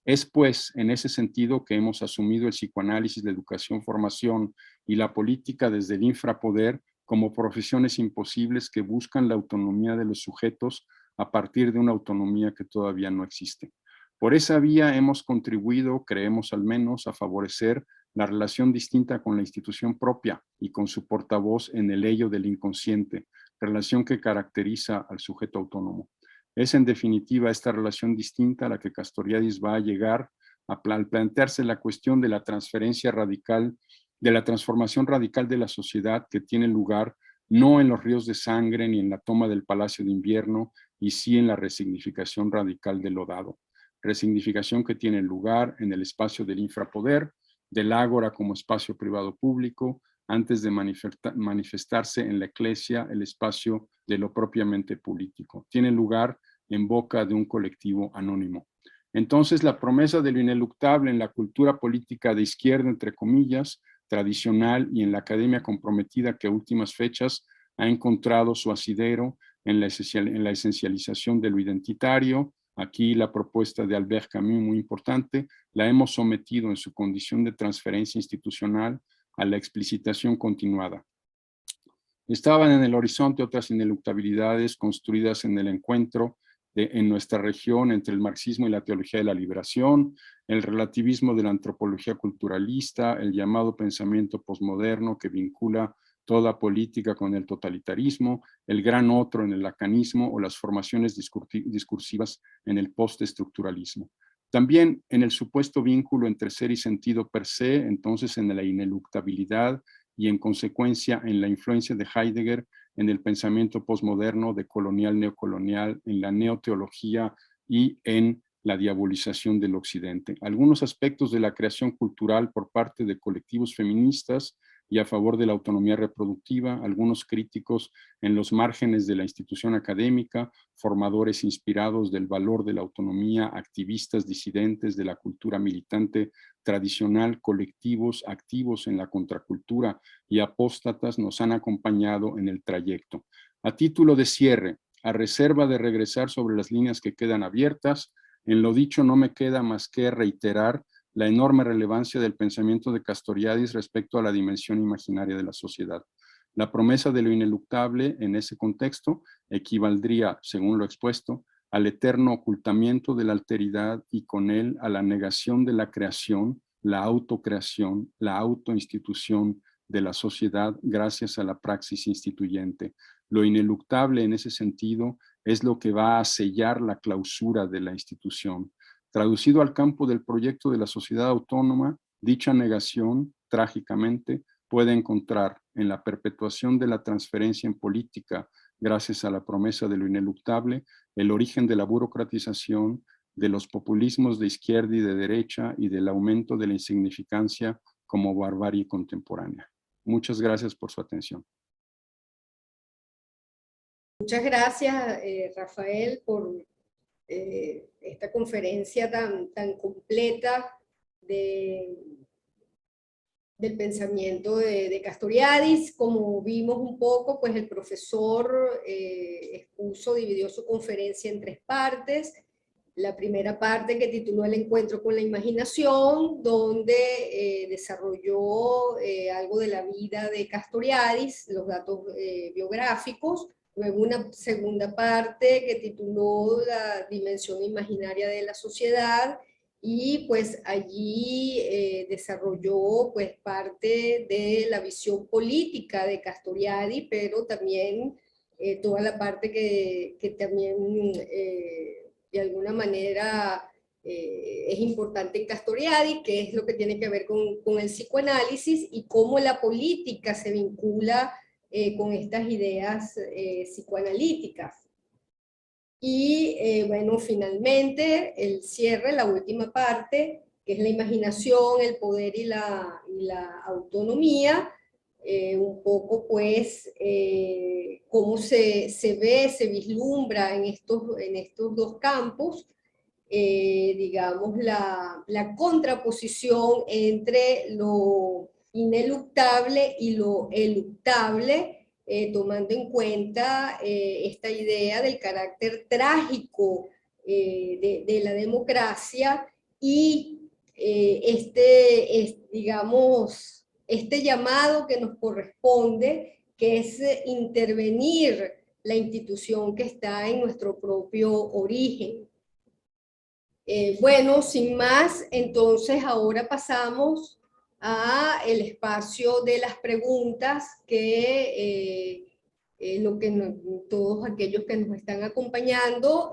Es pues en ese sentido que hemos asumido el psicoanálisis, la educación, formación y la política desde el infrapoder como profesiones imposibles que buscan la autonomía de los sujetos a partir de una autonomía que todavía no existe. Por esa vía hemos contribuido, creemos al menos, a favorecer la relación distinta con la institución propia y con su portavoz en el ello del inconsciente, relación que caracteriza al sujeto autónomo. Es en definitiva esta relación distinta a la que Castoriadis va a llegar al plantearse la cuestión de la transferencia radical de la transformación radical de la sociedad que tiene lugar no en los ríos de sangre ni en la toma del Palacio de Invierno, y sí en la resignificación radical de lo dado. Resignificación que tiene lugar en el espacio del infrapoder, del ágora como espacio privado público, antes de manifestarse en la eclesia, el espacio de lo propiamente político. Tiene lugar en boca de un colectivo anónimo. Entonces, la promesa de lo ineluctable en la cultura política de izquierda, entre comillas, tradicional, y en la academia comprometida que a últimas fechas ha encontrado su asidero en la esencialización de lo identitario. Aquí la propuesta de Albert Camus, muy importante, la hemos sometido en su condición de transferencia institucional a la explicitación continuada. Estaban en el horizonte otras ineluctabilidades construidas en el encuentro en nuestra región entre el marxismo y la teología de la liberación, el relativismo de la antropología culturalista, el llamado pensamiento posmoderno que vincula toda política con el totalitarismo, el gran otro en el lacanismo o las formaciones discursivas en el postestructuralismo. También en el supuesto vínculo entre ser y sentido per se, entonces en la ineluctabilidad y en consecuencia en la influencia de Heidegger en el pensamiento posmoderno de colonial-neocolonial, en la neoteología y en la diabolización del occidente. Algunos aspectos de la creación cultural por parte de colectivos feministas y a favor de la autonomía reproductiva, algunos críticos en los márgenes de la institución académica, formadores inspirados del valor de la autonomía, activistas disidentes de la cultura militante tradicional, colectivos activos en la contracultura y apóstatas nos han acompañado en el trayecto. A título de cierre, a reserva de regresar sobre las líneas que quedan abiertas, en lo dicho no me queda más que reiterar la enorme relevancia del pensamiento de Castoriadis respecto a la dimensión imaginaria de la sociedad. La promesa de lo ineluctable en ese contexto equivaldría, según lo expuesto, al eterno ocultamiento de la alteridad y con él a la negación de la creación, la autocreación, la autoinstitución de la sociedad gracias a la praxis instituyente. Lo ineluctable en ese sentido es lo que va a sellar la clausura de la institución. Traducido al campo del proyecto de la sociedad autónoma, dicha negación, trágicamente, puede encontrar en la perpetuación de la transferencia en política, gracias a la promesa de lo ineluctable, el origen de la burocratización, de los populismos de izquierda y de derecha y del aumento de la insignificancia como barbarie contemporánea. Muchas gracias por su atención. Muchas gracias, Rafael, por esta conferencia tan completa del pensamiento de Castoriadis. Como vimos un poco, pues el profesor dividió su conferencia en tres partes. La primera parte que tituló El encuentro con la imaginación, donde desarrolló algo de la vida de Castoriadis, los datos biográficos. Luego una segunda parte que tituló La dimensión imaginaria de la sociedad, y pues allí desarrolló pues parte de la visión política de Castoriadis, pero también toda la parte que también de alguna manera es importante en Castoriadis, que es lo que tiene que ver con el psicoanálisis y cómo la política se vincula con estas ideas psicoanalíticas. Y bueno, finalmente el cierre, la última parte, que es la imaginación, el poder y la autonomía, un poco pues cómo se ve, se vislumbra en estos dos campos, digamos, la contraposición entre lo ineluctable y lo eluctable, tomando en cuenta esta idea del carácter trágico de la democracia y digamos, este llamado que nos corresponde, que es intervenir la institución que está en nuestro propio origen. Bueno, sin más, entonces ahora pasamos a el espacio de las preguntas que todos aquellos que nos están acompañando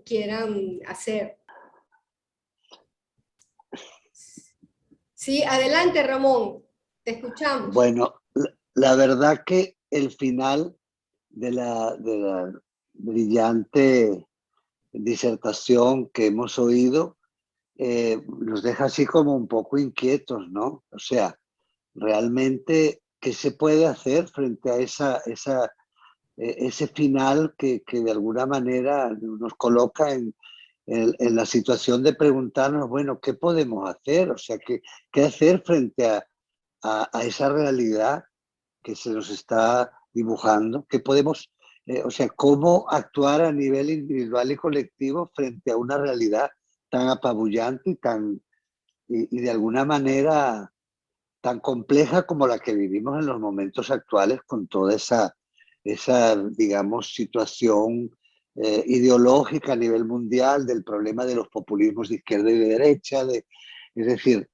quieran hacer. Sí, adelante, Ramón, te escuchamos. Bueno, la verdad que el final de la brillante disertación que hemos oído nos deja así como un poco inquietos, ¿no? O sea, realmente, ¿qué se puede hacer frente a ese final que de alguna manera nos coloca en la situación de preguntarnos, bueno, ¿qué podemos hacer? O sea, ¿qué hacer frente a esa realidad que se nos está dibujando? ¿Qué podemos, o sea, cómo actuar a nivel individual y colectivo frente a una realidad tan apabullante y de alguna manera tan compleja como la que vivimos en los momentos actuales con toda digamos, situación ideológica a nivel mundial del problema de los populismos de izquierda y de derecha, es decir,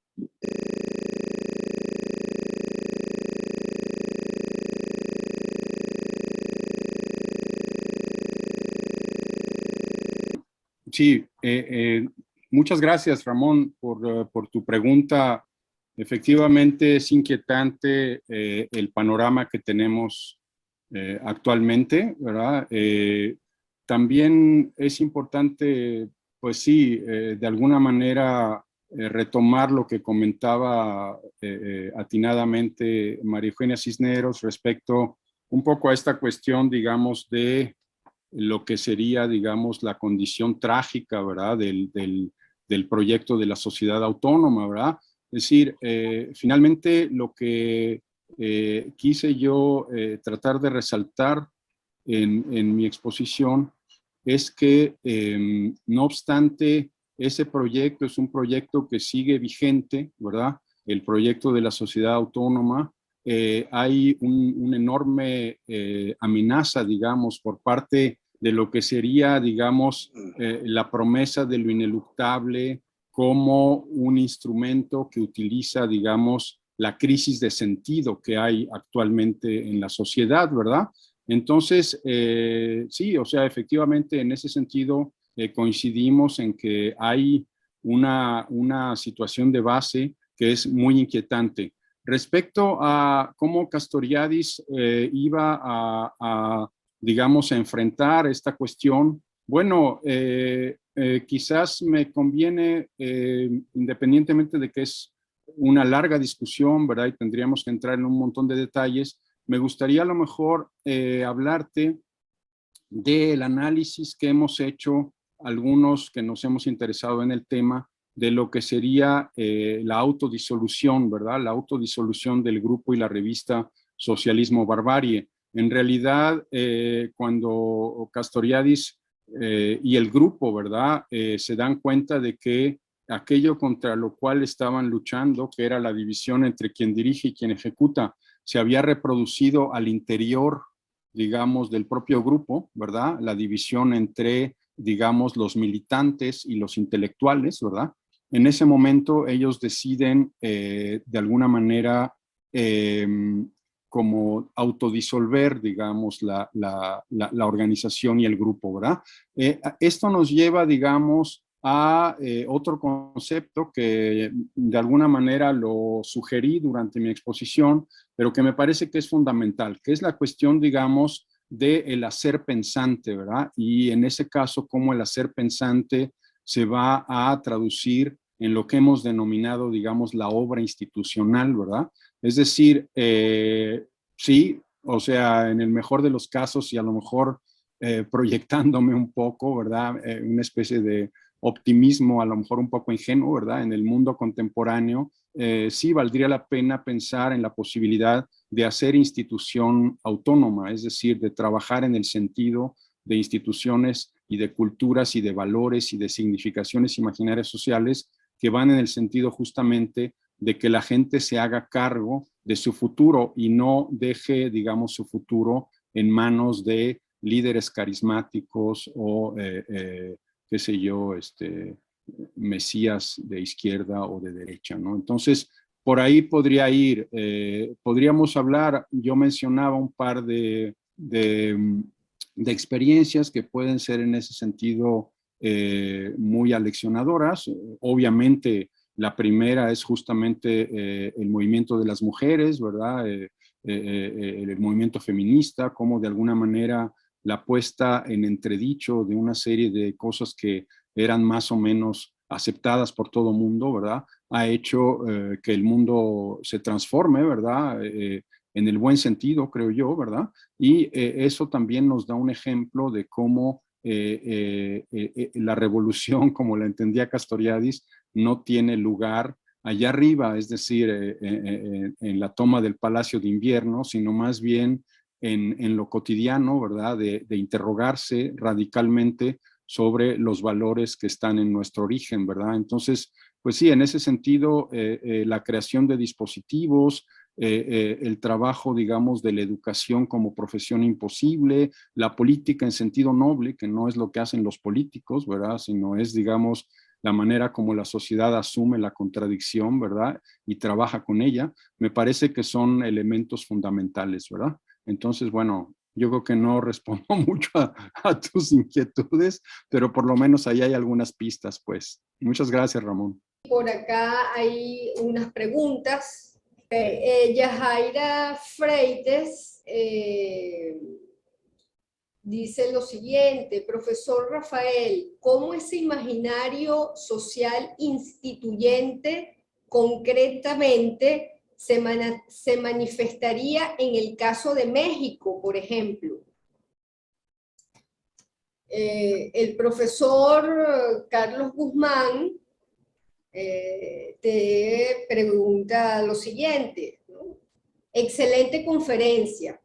Sí, muchas gracias, Ramón, por tu pregunta. Efectivamente, es inquietante el panorama que tenemos actualmente, ¿verdad? También es importante, pues sí, de alguna manera retomar lo que comentaba atinadamente María Eugenia Cisneros respecto un poco a esta cuestión, digamos, de lo que sería, digamos, la condición trágica, ¿verdad?, del proyecto de la sociedad autónoma, ¿verdad? Es decir, finalmente lo que quise yo tratar de resaltar en mi exposición es que, no obstante, ese proyecto es un proyecto que sigue vigente, ¿verdad? El proyecto de la sociedad autónoma. Hay una enorme amenaza, digamos, por parte de lo que sería, digamos, la promesa de lo ineluctable como un instrumento que utiliza, digamos, la crisis de sentido que hay actualmente en la sociedad, ¿verdad? Entonces, sí, o sea, efectivamente, en ese sentido, coincidimos en que hay una situación de base que es muy inquietante. Respecto a cómo Castoriadis iba digamos, a enfrentar esta cuestión, bueno, quizás me conviene, independientemente de que es una larga discusión, ¿verdad? Y tendríamos que entrar en un montón de detalles, me gustaría a lo mejor hablarte del análisis que hemos hecho algunos que nos hemos interesado en el tema de lo que sería la autodisolución, ¿verdad? La autodisolución del grupo y la revista Socialismo Barbarie. En realidad, cuando Castoriadis y el grupo, ¿verdad?, se dan cuenta de que aquello contra lo cual estaban luchando, que era la división entre quien dirige y quien ejecuta, se había reproducido al interior, digamos, del propio grupo, ¿verdad? La división entre, digamos, los militantes y los intelectuales, ¿verdad? En ese momento ellos deciden, de alguna manera, como autodisolver, digamos, la organización y el grupo, ¿verdad? Esto nos lleva, digamos, a otro concepto que de alguna manera lo sugerí durante mi exposición, pero que me parece que es fundamental, que es la cuestión, digamos, del hacer pensante, ¿verdad? Y en ese caso, cómo el hacer pensante se va a traducir en lo que hemos denominado, digamos, la obra institucional, ¿verdad? Es decir, sí, o sea, en el mejor de los casos y a lo mejor proyectándome un poco, ¿verdad? Una especie de optimismo, a lo mejor un poco ingenuo, ¿verdad? En el mundo contemporáneo, sí valdría la pena pensar en la posibilidad de hacer institución autónoma, es decir, de trabajar en el sentido de instituciones y de culturas y de valores y de significaciones imaginarias sociales que van en el sentido justamente de que la gente se haga cargo de su futuro y no deje, digamos, su futuro en manos de líderes carismáticos o, qué sé yo, mesías de izquierda o de derecha, ¿no? Entonces, por ahí podría ir. Podríamos hablar, yo mencionaba un par de experiencias que pueden ser en ese sentido muy aleccionadoras. Obviamente, La primera es justamente el movimiento de las mujeres, ¿verdad? El movimiento feminista, como de alguna manera la puesta en entredicho de una serie de cosas que eran más o menos aceptadas por todo el mundo, ¿verdad? Ha hecho que el mundo se transforme, ¿verdad? En el buen sentido, creo yo, ¿verdad? Y eso también nos da un ejemplo de cómo la revolución, como la entendía Castoriadis, no tiene lugar allá arriba, es decir, en la toma del Palacio de Invierno, sino más bien en lo cotidiano, ¿verdad? De interrogarse radicalmente sobre los valores que están en nuestro origen, ¿verdad? Entonces, pues sí, en ese sentido, la creación de dispositivos, el trabajo, digamos, de la educación como profesión imposible, la política en sentido noble, que no es lo que hacen los políticos, ¿verdad? Sino es, digamos, la manera como la sociedad asume la contradicción, ¿verdad? Y trabaja con ella, me parece que son elementos fundamentales, ¿verdad? Entonces, bueno, yo creo que no respondo mucho a tus inquietudes, pero por lo menos ahí hay algunas pistas, pues. Muchas gracias, Ramón. Por acá hay unas preguntas. Yajaira Freites dice lo siguiente: profesor Rafael, ¿cómo ese imaginario social instituyente concretamente se manifestaría en el caso de México, por ejemplo? El profesor Carlos Guzmán te pregunta lo siguiente, ¿no? Excelente conferencia.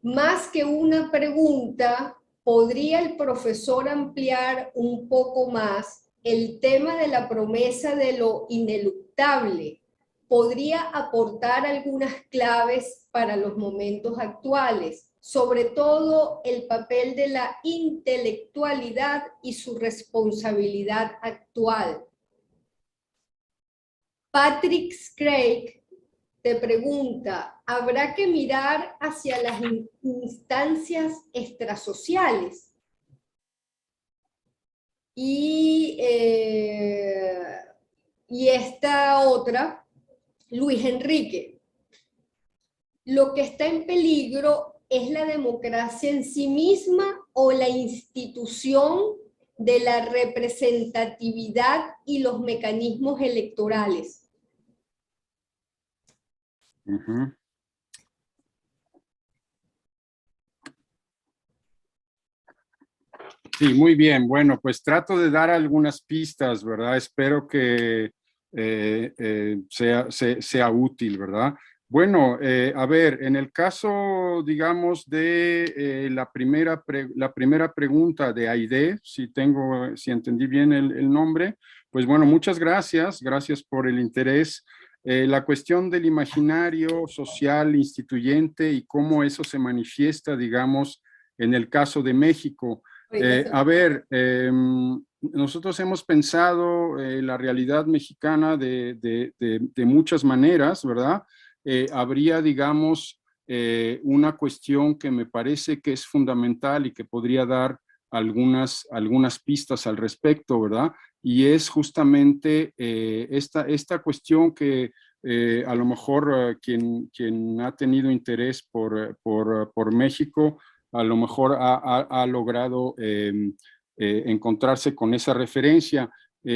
Más que una pregunta, ¿podría el profesor ampliar un poco más el tema de la promesa de lo ineluctable? ¿Podría aportar algunas claves para los momentos actuales? Sobre todo el papel de la intelectualidad y su responsabilidad actual. Patrick Craig te pregunta, ¿habrá que mirar hacia las instancias extrasociales? Y esta otra, Luis Enrique, ¿lo que está en peligro es la democracia en sí misma o la institución de la representatividad y los mecanismos electorales? Uh-huh. Sí, muy bien. Bueno, pues trato de dar algunas pistas, ¿verdad? Espero que sea útil, ¿verdad? Bueno, a ver, en el caso, digamos, de la primera pregunta de Aide, si entendí bien el nombre, pues bueno, muchas gracias. Gracias por el interés. La cuestión del imaginario social instituyente y cómo eso se manifiesta, digamos, en el caso de México. A ver, nosotros hemos pensado la realidad mexicana de muchas maneras, ¿verdad? Habría, digamos, una cuestión que me parece que es fundamental y que podría dar algunas pistas al respecto, ¿verdad? Y es justamente esta cuestión que a lo mejor quien ha tenido interés por México a lo mejor ha logrado encontrarse con esa referencia.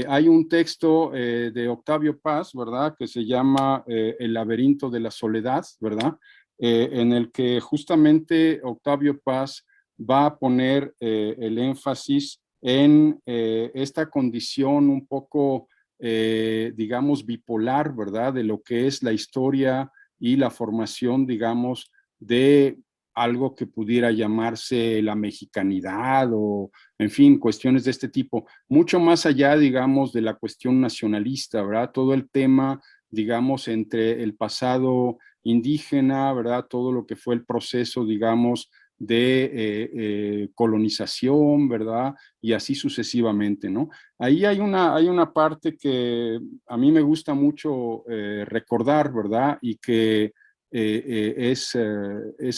Hay un texto de Octavio Paz, ¿verdad?, que se llama El laberinto de la soledad, ¿verdad?, en el que justamente Octavio Paz va a poner el énfasis en esta condición un poco, digamos, bipolar, ¿verdad?, de lo que es la historia y la formación, digamos, de algo que pudiera llamarse la mexicanidad o, en fin, cuestiones de este tipo. Mucho más allá, digamos, de la cuestión nacionalista, ¿verdad? Todo el tema, digamos, entre el pasado indígena, ¿verdad? Todo lo que fue el proceso, digamos, de colonización, ¿verdad? Y así sucesivamente, ¿no? Ahí hay una parte que a mí me gusta mucho recordar, ¿verdad? Y que es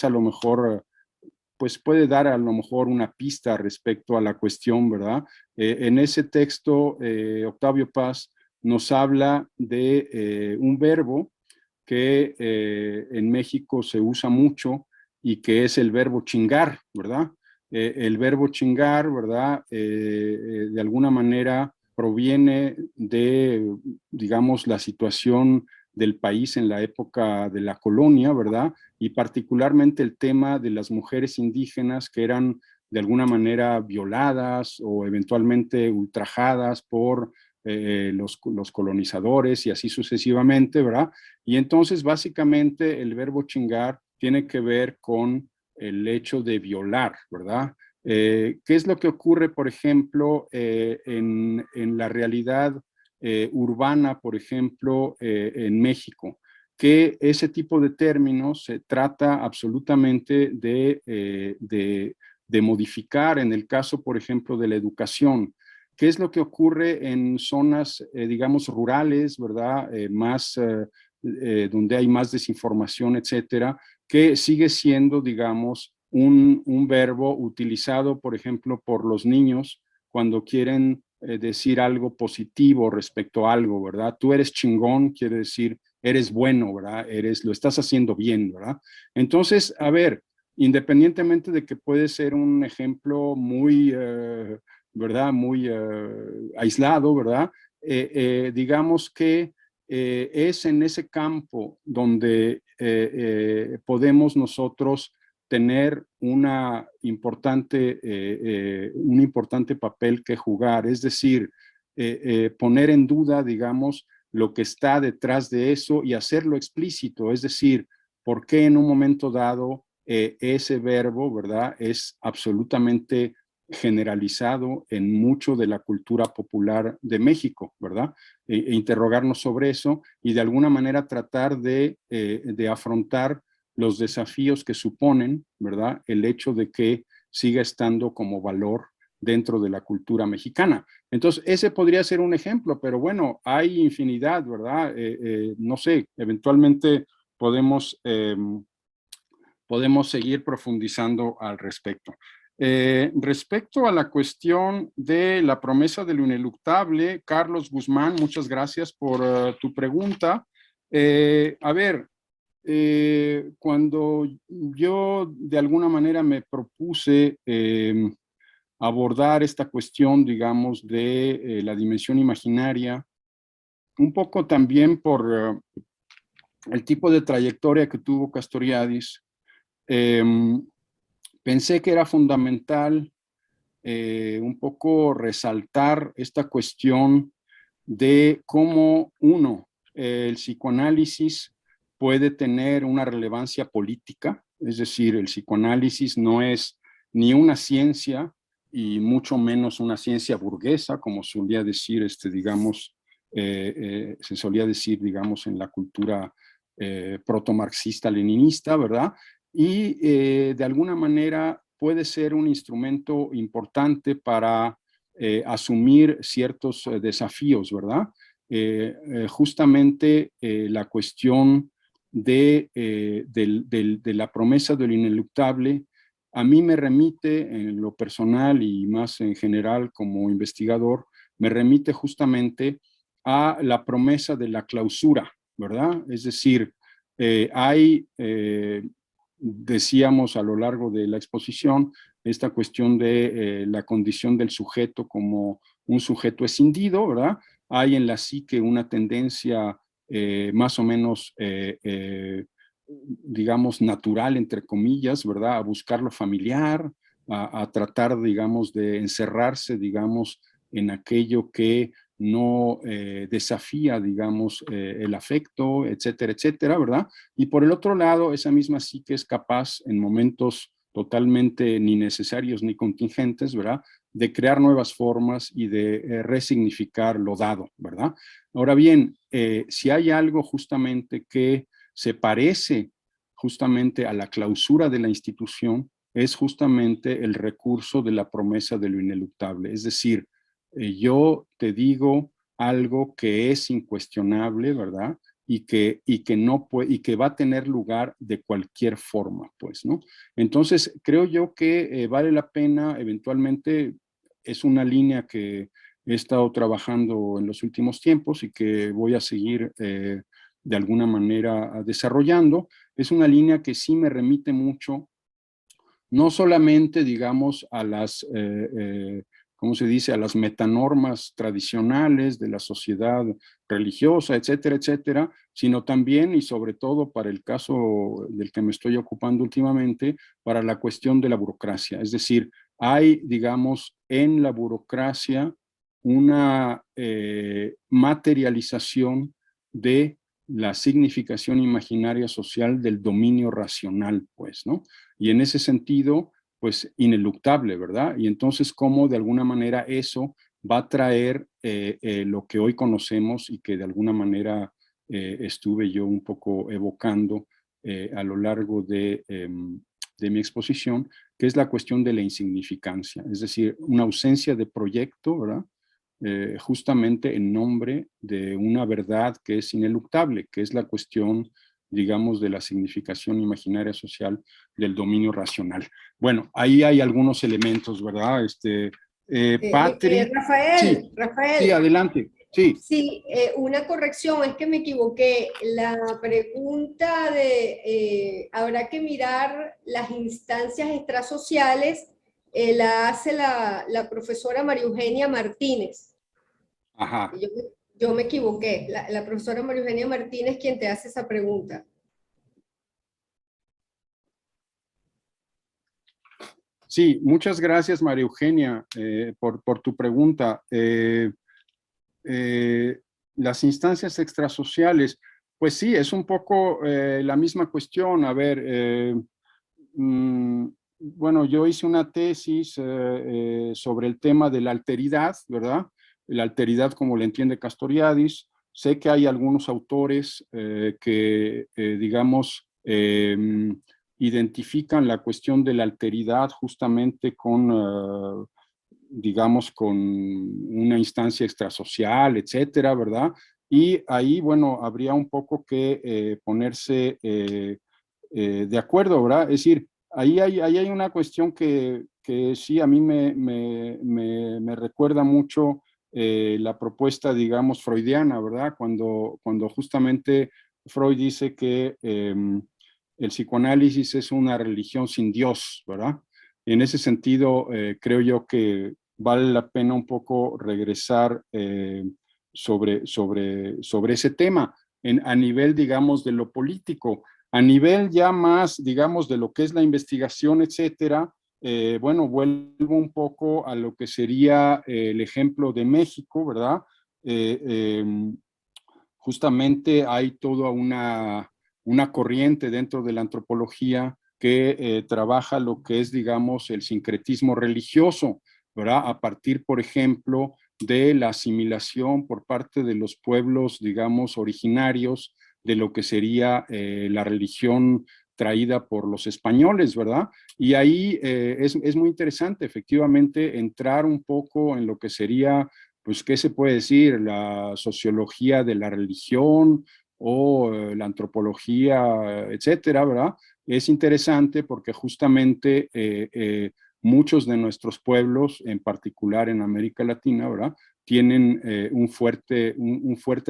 a lo mejor, pues puede dar a lo mejor una pista respecto a la cuestión, ¿verdad? En ese texto, Octavio Paz nos habla de un verbo que en México se usa mucho y que es el verbo chingar, ¿verdad? El verbo chingar, ¿verdad? De alguna manera proviene de, digamos, la situación del país en la época de la colonia, ¿verdad? Y particularmente el tema de las mujeres indígenas que eran de alguna manera violadas o eventualmente ultrajadas por los colonizadores y así sucesivamente, ¿verdad? Y entonces básicamente el verbo chingar tiene que ver con el hecho de violar, ¿verdad? ¿Qué es lo que ocurre, por ejemplo, en la realidad urbana, por ejemplo, en México? Que ese tipo de términos se trata absolutamente de modificar en el caso, por ejemplo, de la educación. ¿Qué es lo que ocurre en zonas, digamos, rurales, ¿verdad? Donde hay más desinformación, etcétera, que sigue siendo, digamos, un verbo utilizado, por ejemplo, por los niños cuando quieren decir algo positivo respecto a algo, ¿verdad? Tú eres chingón, quiere decir, eres bueno, ¿verdad? Lo estás haciendo bien, ¿verdad? Entonces, a ver, independientemente de que puede ser un ejemplo muy, ¿verdad? Muy aislado, ¿verdad? Digamos que es en ese campo donde podemos nosotros tener un importante papel que jugar, es decir, poner en duda, digamos, lo que está detrás de eso y hacerlo explícito, es decir, por qué en un momento dado ese verbo, ¿verdad?, es absolutamente generalizado en mucho de la cultura popular de México, ¿verdad? Interrogarnos sobre eso y de alguna manera tratar de afrontar los desafíos que suponen, ¿verdad?, el hecho de que siga estando como valor dentro de la cultura mexicana. Entonces, ese podría ser un ejemplo, pero bueno, hay infinidad, ¿verdad? No sé, eventualmente podemos seguir profundizando al respecto. Respecto a la cuestión de la promesa de lo ineluctable, Carlos Guzmán, muchas gracias por tu pregunta. A ver, cuando yo de alguna manera me propuse abordar esta cuestión, digamos, de la dimensión imaginaria, un poco también por el tipo de trayectoria que tuvo Castoriadis, pensé que era fundamental un poco resaltar esta cuestión de cómo el psicoanálisis puede tener una relevancia política, es decir, el psicoanálisis no es ni una ciencia y mucho menos una ciencia burguesa, como solía decir, digamos, se solía decir, digamos, en la cultura proto-marxista-leninista, ¿verdad? Y de alguna manera puede ser un instrumento importante para asumir ciertos desafíos, ¿verdad? Justamente la cuestión de la promesa de lo ineluctable a mí me remite en lo personal y más en general como investigador, me remite justamente a la promesa de la clausura, ¿verdad? Es decir, decíamos a lo largo de la exposición, esta cuestión de la condición del sujeto como un sujeto escindido, ¿verdad? Hay en la psique una tendencia más o menos, digamos, natural, entre comillas, ¿verdad? A buscar lo familiar, a tratar, digamos, de encerrarse, digamos, en aquello que no desafía, digamos, el afecto, etcétera, etcétera, ¿verdad? Y por el otro lado, esa misma psique es capaz en momentos totalmente ni necesarios ni contingentes, ¿verdad?, de crear nuevas formas y de resignificar lo dado, ¿verdad? Ahora bien, si hay algo justamente que se parece justamente a la clausura de la institución, es justamente el recurso de la promesa de lo ineluctable. Es decir, yo te digo algo que es incuestionable, ¿verdad? Y que va a tener lugar de cualquier forma, pues, ¿no? Entonces, creo yo que vale la pena, eventualmente, es una línea que he estado trabajando en los últimos tiempos y que voy a seguir de alguna manera desarrollando. Es una línea que sí me remite mucho, no solamente, digamos, a las, ¿cómo se dice?, a las metanormas tradicionales de la sociedad religiosa, etcétera, etcétera, sino también y sobre todo para el caso del que me estoy ocupando últimamente, para la cuestión de la burocracia. Es decir, hay, digamos, en la burocracia una materialización de la significación imaginaria social del dominio racional, pues, ¿no? Y en ese sentido, pues, ineluctable, ¿verdad? Y entonces, ¿cómo de alguna manera eso va a traer lo que hoy conocemos y que de alguna manera estuve yo un poco evocando a lo largo de mi exposición, que es la cuestión de la insignificancia, es decir, una ausencia de proyecto, ¿verdad? Justamente en nombre de una verdad que es ineluctable, que es la cuestión, digamos, de la significación imaginaria social del dominio racional. Bueno, ahí hay algunos elementos, ¿verdad? Patri, sí, sí, Rafael, adelante, sí. sí, una corrección, es que me equivoqué. La pregunta de, habrá que mirar las instancias extrasociales, la hace la profesora María Eugenia Martínez. Ajá. Yo, yo me equivoqué, la profesora María Eugenia Martínez quien te hace esa pregunta. Sí, muchas gracias, María Eugenia, por tu pregunta. Las instancias extrasociales, pues sí, es un poco la misma cuestión. A ver, bueno, yo hice una tesis sobre el tema de la alteridad, ¿verdad? La alteridad como la entiende Castoriadis. Sé que hay algunos autores que, digamos, identifican la cuestión de la alteridad justamente con, digamos, con una instancia extrasocial, etcétera, ¿verdad? Y ahí, bueno, habría un poco que ponerse de acuerdo, ¿verdad? Es decir, ahí hay una cuestión que sí a mí me recuerda mucho la propuesta, digamos, freudiana, ¿verdad? Cuando justamente Freud dice que el psicoanálisis es una religión sin Dios, ¿verdad? En ese sentido, creo yo que vale la pena un poco regresar sobre ese tema a nivel, digamos, de lo político. A nivel ya más, digamos, de lo que es la investigación, etcétera, bueno, vuelvo un poco a lo que sería el ejemplo de México, ¿verdad? Eh, eh, Justamente hay toda una corriente dentro de la antropología que trabaja lo que es, digamos, el sincretismo religioso, ¿verdad? A partir, por ejemplo, de la asimilación por parte de los pueblos, digamos, originarios de lo que sería la religión traída por los españoles, ¿verdad? Y ahí es muy interesante, efectivamente, entrar un poco en lo que sería pues, ¿qué se puede decir? La sociología de la religión o la antropología, etcétera, ¿verdad? Es interesante porque justamente muchos de nuestros pueblos, en particular en América Latina, ¿verdad? Tienen un fuerte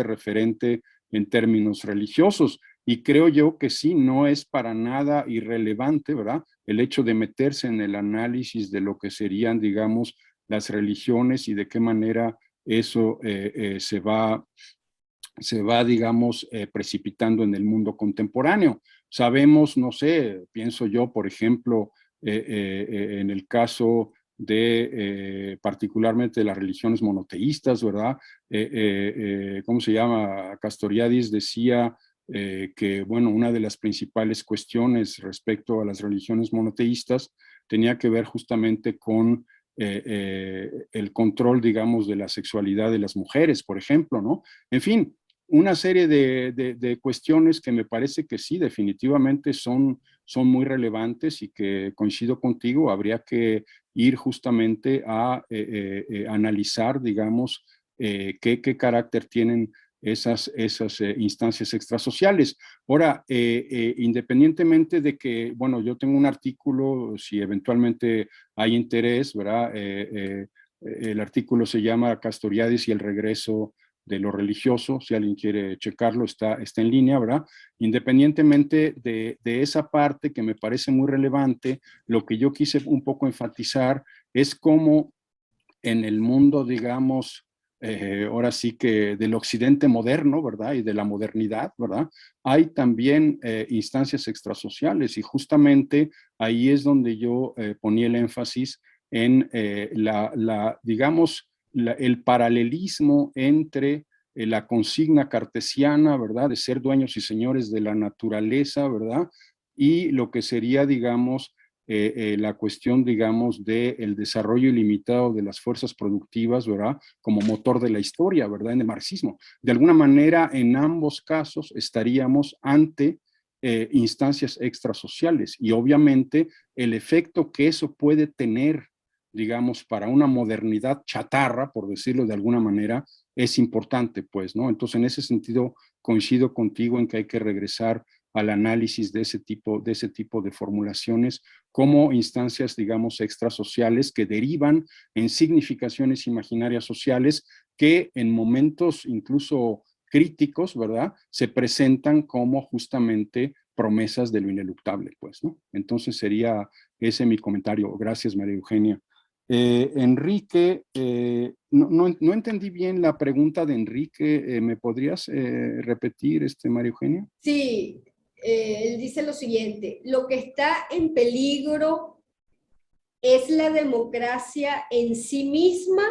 referente en términos religiosos. Y creo yo que sí, no es para nada irrelevante, ¿verdad? El hecho de meterse en el análisis de lo que serían, digamos, las religiones y de qué manera eso se va, digamos, precipitando en el mundo contemporáneo. Sabemos, no sé, pienso yo, por ejemplo, en el caso de particularmente de las religiones monoteístas, ¿verdad? ¿Cómo se llama? Castoriadis decía que, bueno, una de las principales cuestiones respecto a las religiones monoteístas tenía que ver justamente con el control, digamos, de la sexualidad de las mujeres, por ejemplo, ¿no? En fin, una serie de cuestiones que me parece que sí, definitivamente son muy relevantes y que coincido contigo, habría que ir justamente a analizar, digamos, qué carácter tienen esas instancias extrasociales. Ahora, independientemente de que, bueno, yo tengo un artículo, si eventualmente hay interés, ¿verdad? el artículo se llama Castoriadis y el regreso de lo religioso. Si alguien quiere checarlo, está en línea, ¿verdad? Independientemente de esa parte que me parece muy relevante, lo que yo quise un poco enfatizar es cómo en el mundo, digamos, ahora sí que del occidente moderno, ¿verdad? Y de la modernidad, ¿verdad? Hay también instancias extrasociales, y justamente ahí es donde yo ponía el énfasis en digamos, el paralelismo entre la consigna cartesiana, ¿verdad? De ser dueños y señores de la naturaleza, ¿verdad? Y lo que sería, digamos, la cuestión, digamos, del desarrollo ilimitado de las fuerzas productivas, ¿verdad? Como motor de la historia, ¿verdad? En el marxismo. De alguna manera, en ambos casos estaríamos ante instancias extrasociales, y obviamente el efecto que eso puede tener, digamos, para una modernidad chatarra, por decirlo de alguna manera, es importante, pues, ¿no? Entonces, en ese sentido, coincido contigo en que hay que regresar al análisis de ese tipo de formulaciones como instancias, digamos, extrasociales que derivan en significaciones imaginarias sociales que en momentos incluso críticos, ¿verdad?, se presentan como justamente promesas de lo ineluctable, pues, ¿no? Entonces sería ese mi comentario. Gracias, María Eugenia. Enrique, no entendí bien la pregunta de Enrique. ¿Me podrías repetir, María Eugenia? Sí, él dice lo siguiente: lo que está en peligro es la democracia en sí misma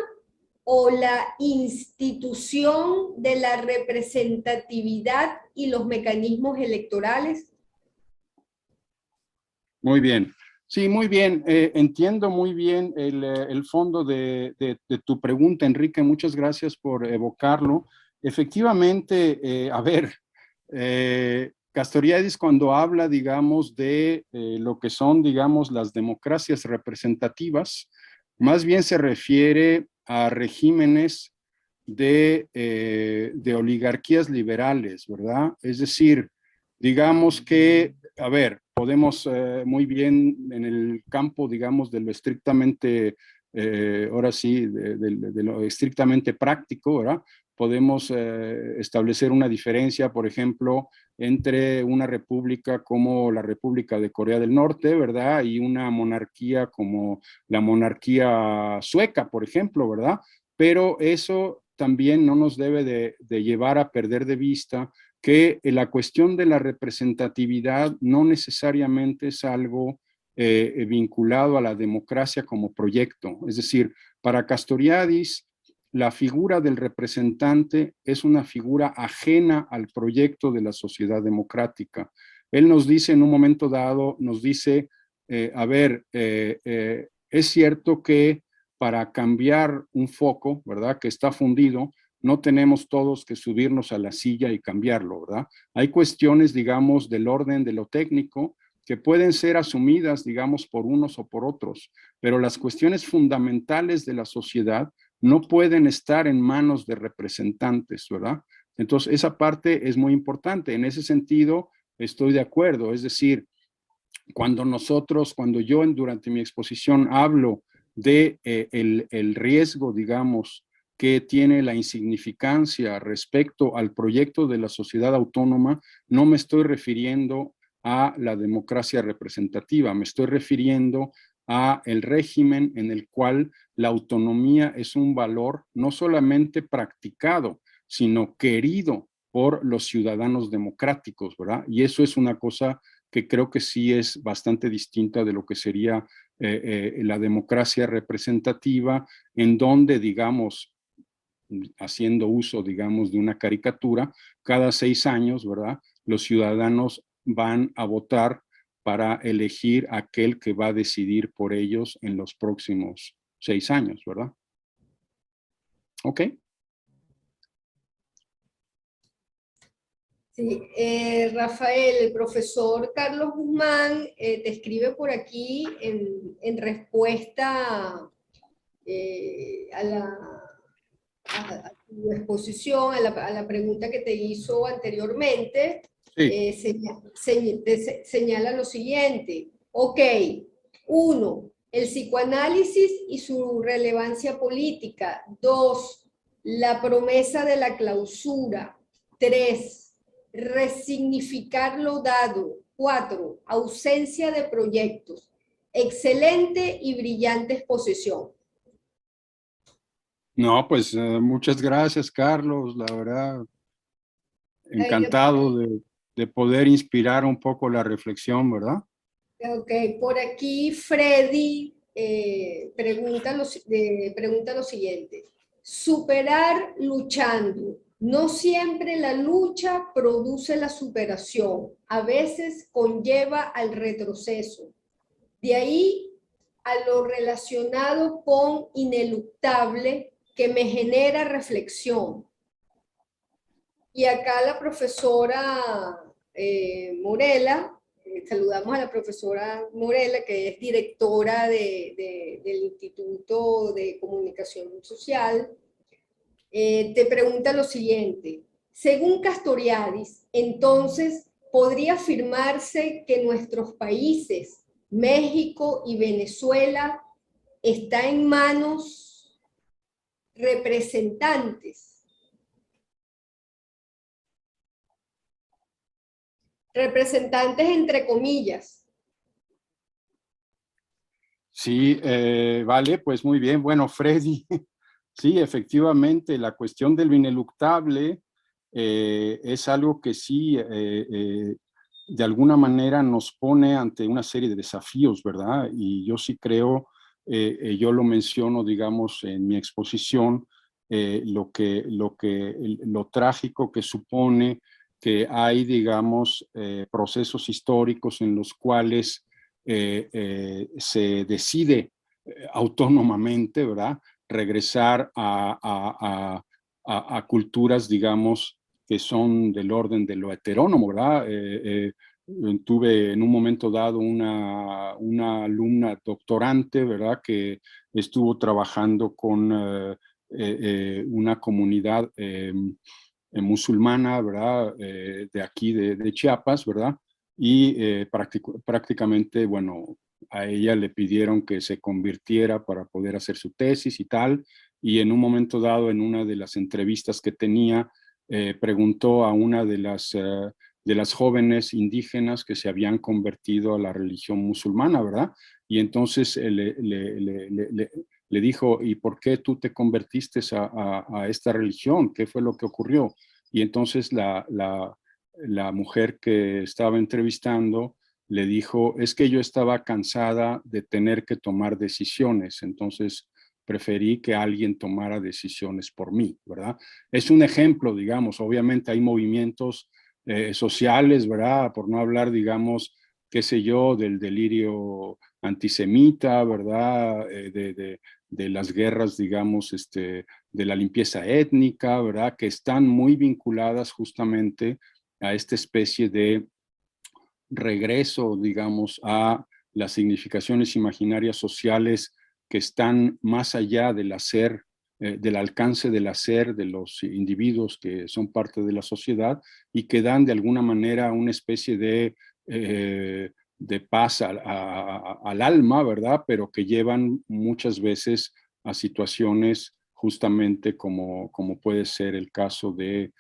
o la institución de la representatividad y los mecanismos electorales. Muy bien. Sí, muy bien. Entiendo muy bien el fondo de tu pregunta, Enrique. Muchas gracias por evocarlo. Efectivamente, a ver, Castoriadis, cuando habla, digamos, de lo que son, digamos, las democracias representativas, más bien se refiere a regímenes de oligarquías liberales, ¿verdad? Es decir, digamos que, a ver, podemos muy bien en el campo, digamos, de lo estrictamente, ahora sí, de lo estrictamente práctico, ¿verdad? Podemos establecer una diferencia, por ejemplo, entre una república como la República de Corea del Norte, ¿verdad? Y una monarquía como la monarquía sueca, por ejemplo, ¿verdad? Pero eso también no nos debe de llevar a perder de vista que la cuestión de la representatividad no necesariamente es algo vinculado a la democracia como proyecto. Es decir, para Castoriadis, la figura del representante es una figura ajena al proyecto de la sociedad democrática. Él nos dice en un momento dado, nos dice, es cierto que para cambiar un foco, ¿verdad?, que está fundido, no tenemos todos que subirnos a la silla y cambiarlo, ¿verdad? Hay cuestiones, digamos, del orden de lo técnico que pueden ser asumidas, digamos, por unos o por otros, pero las cuestiones fundamentales de la sociedad no pueden estar en manos de representantes, ¿verdad? Entonces, esa parte es muy importante. En ese sentido, estoy de acuerdo. Es decir, cuando yo durante mi exposición hablo de el riesgo, digamos, que tiene la insignificancia respecto al proyecto de la sociedad autónoma, no me estoy refiriendo a la democracia representativa, me estoy refiriendo a el régimen en el cual la autonomía es un valor no solamente practicado, sino querido por los ciudadanos democráticos, ¿verdad? Y eso es una cosa que creo que sí es bastante distinta de lo que sería la democracia representativa, en donde, digamos, haciendo uso, digamos, de una caricatura, cada 6 años, ¿verdad?, los ciudadanos van a votar para elegir aquel que va a decidir por ellos en los próximos 6 años, ¿verdad? ¿Ok? Sí, Rafael, el profesor Carlos Guzmán te escribe por aquí en respuesta a tu exposición, a la pregunta que te hizo anteriormente. Sí. Señala lo siguiente: ok, 1. El psicoanálisis y su relevancia política. 2. La promesa de la clausura. 3. Resignificar lo dado. 4. Ausencia de proyectos. Excelente y brillante exposición. No, pues muchas gracias, Carlos. La verdad, encantado de poder inspirar un poco la reflexión, ¿verdad? Ok, por aquí Freddy pregunta lo siguiente. Superar luchando. No siempre la lucha produce la superación. A veces conlleva al retroceso. De ahí a lo relacionado con ineluctable que me genera reflexión. Y acá la profesora Morela, saludamos a la profesora Morela, que es directora del Instituto de Comunicación Social, te pregunta lo siguiente. Según Castoriadis, entonces, ¿podría afirmarse que nuestros países, México y Venezuela, están en manos representantes entre comillas? Sí, vale, pues muy bien. Bueno, Freddy, sí, efectivamente, la cuestión del ineluctable es algo que sí, de alguna manera nos pone ante una serie de desafíos, ¿verdad? Y yo sí creo, yo lo menciono, digamos, en mi exposición, lo trágico que supone que hay, digamos, procesos históricos en los cuales se decide autónomamente, ¿verdad?, regresar a culturas, digamos, que son del orden de lo heterónomo, ¿verdad? Tuve en un momento dado una alumna doctorante, ¿verdad?, que estuvo trabajando con una comunidad musulmana, ¿verdad?, de aquí, de Chiapas, ¿verdad? Y prácticamente, bueno, a ella le pidieron que se convirtiera para poder hacer su tesis y tal, y en un momento dado, en una de las entrevistas que tenía, preguntó a una de las jóvenes indígenas que se habían convertido a la religión musulmana, ¿verdad? Y entonces le dijo, ¿y por qué tú te convertiste a esta religión? ¿Qué fue lo que ocurrió? Y entonces la mujer que estaba entrevistando le dijo, es que yo estaba cansada de tener que tomar decisiones, entonces preferí que alguien tomara decisiones por mí, ¿verdad? Es un ejemplo, digamos, obviamente hay movimientos sociales, ¿verdad? Por no hablar, digamos, qué sé yo, del delirio antisemita, ¿verdad? De las guerras, digamos, de la limpieza étnica, ¿verdad? Que están muy vinculadas justamente a esta especie de regreso, digamos, a las significaciones imaginarias sociales que están más allá del hacer, del alcance del hacer de los individuos que son parte de la sociedad y que dan de alguna manera una especie de paz al alma, ¿verdad? Pero que llevan muchas veces a situaciones justamente como puede ser el caso de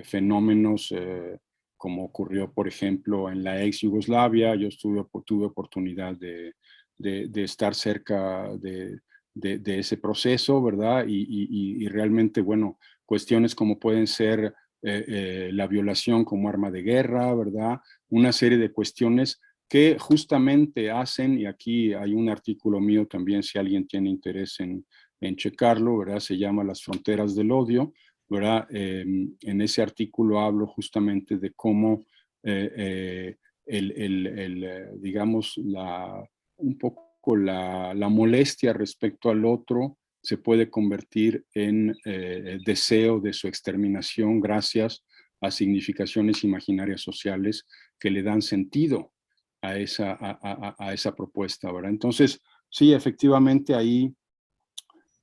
fenómenos como ocurrió, por ejemplo, en la ex Yugoslavia. Yo tuve oportunidad de estar cerca de ese proceso, ¿verdad? Y realmente, bueno, cuestiones como pueden ser la violación como arma de guerra, ¿verdad? Una serie de cuestiones que justamente hacen, y aquí hay un artículo mío también, si alguien tiene interés en checarlo, ¿verdad? Se llama Las fronteras del odio, ¿verdad? En ese artículo hablo justamente de cómo digamos, un poco la molestia respecto al otro se puede convertir en deseo de su exterminación gracias a significaciones imaginarias sociales que le dan sentido a esa propuesta, ¿verdad? Entonces, sí, efectivamente ahí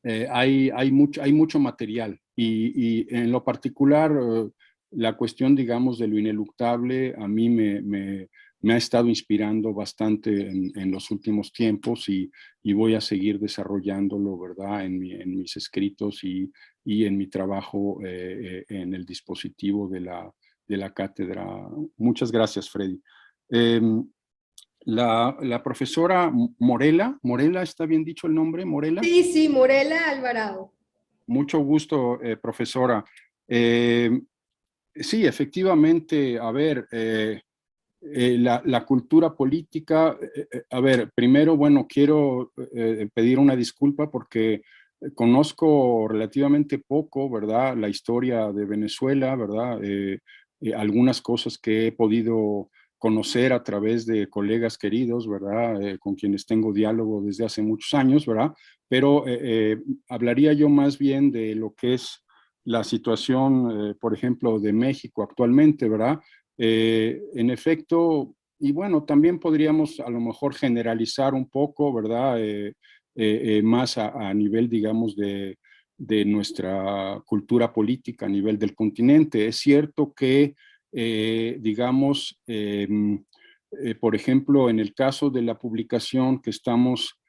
hay mucho material y en lo particular la cuestión, digamos, de lo ineluctable a mí me ha estado inspirando bastante en los últimos tiempos y voy a seguir desarrollándolo, ¿verdad? En mis escritos y en mi trabajo en el dispositivo de la cátedra. Muchas gracias, Freddy. La profesora Morela, ¿está bien dicho el nombre, Morela? Sí, sí, Morela Alvarado. Mucho gusto, profesora. Sí, efectivamente, a ver, la cultura política, a ver, primero, bueno, quiero pedir una disculpa porque conozco relativamente poco, ¿verdad? La historia de Venezuela, ¿verdad? Algunas cosas que he podido conocer a través de colegas queridos, ¿verdad? Con quienes tengo diálogo desde hace muchos años, ¿verdad? Pero hablaría yo más bien de lo que es la situación, por ejemplo, de México actualmente, ¿verdad? En efecto, y bueno, también podríamos a lo mejor generalizar un poco, ¿verdad? Más a nivel, digamos, de nuestra cultura política, a nivel del continente. Es cierto que, digamos, por ejemplo, en el caso de la publicación que estamos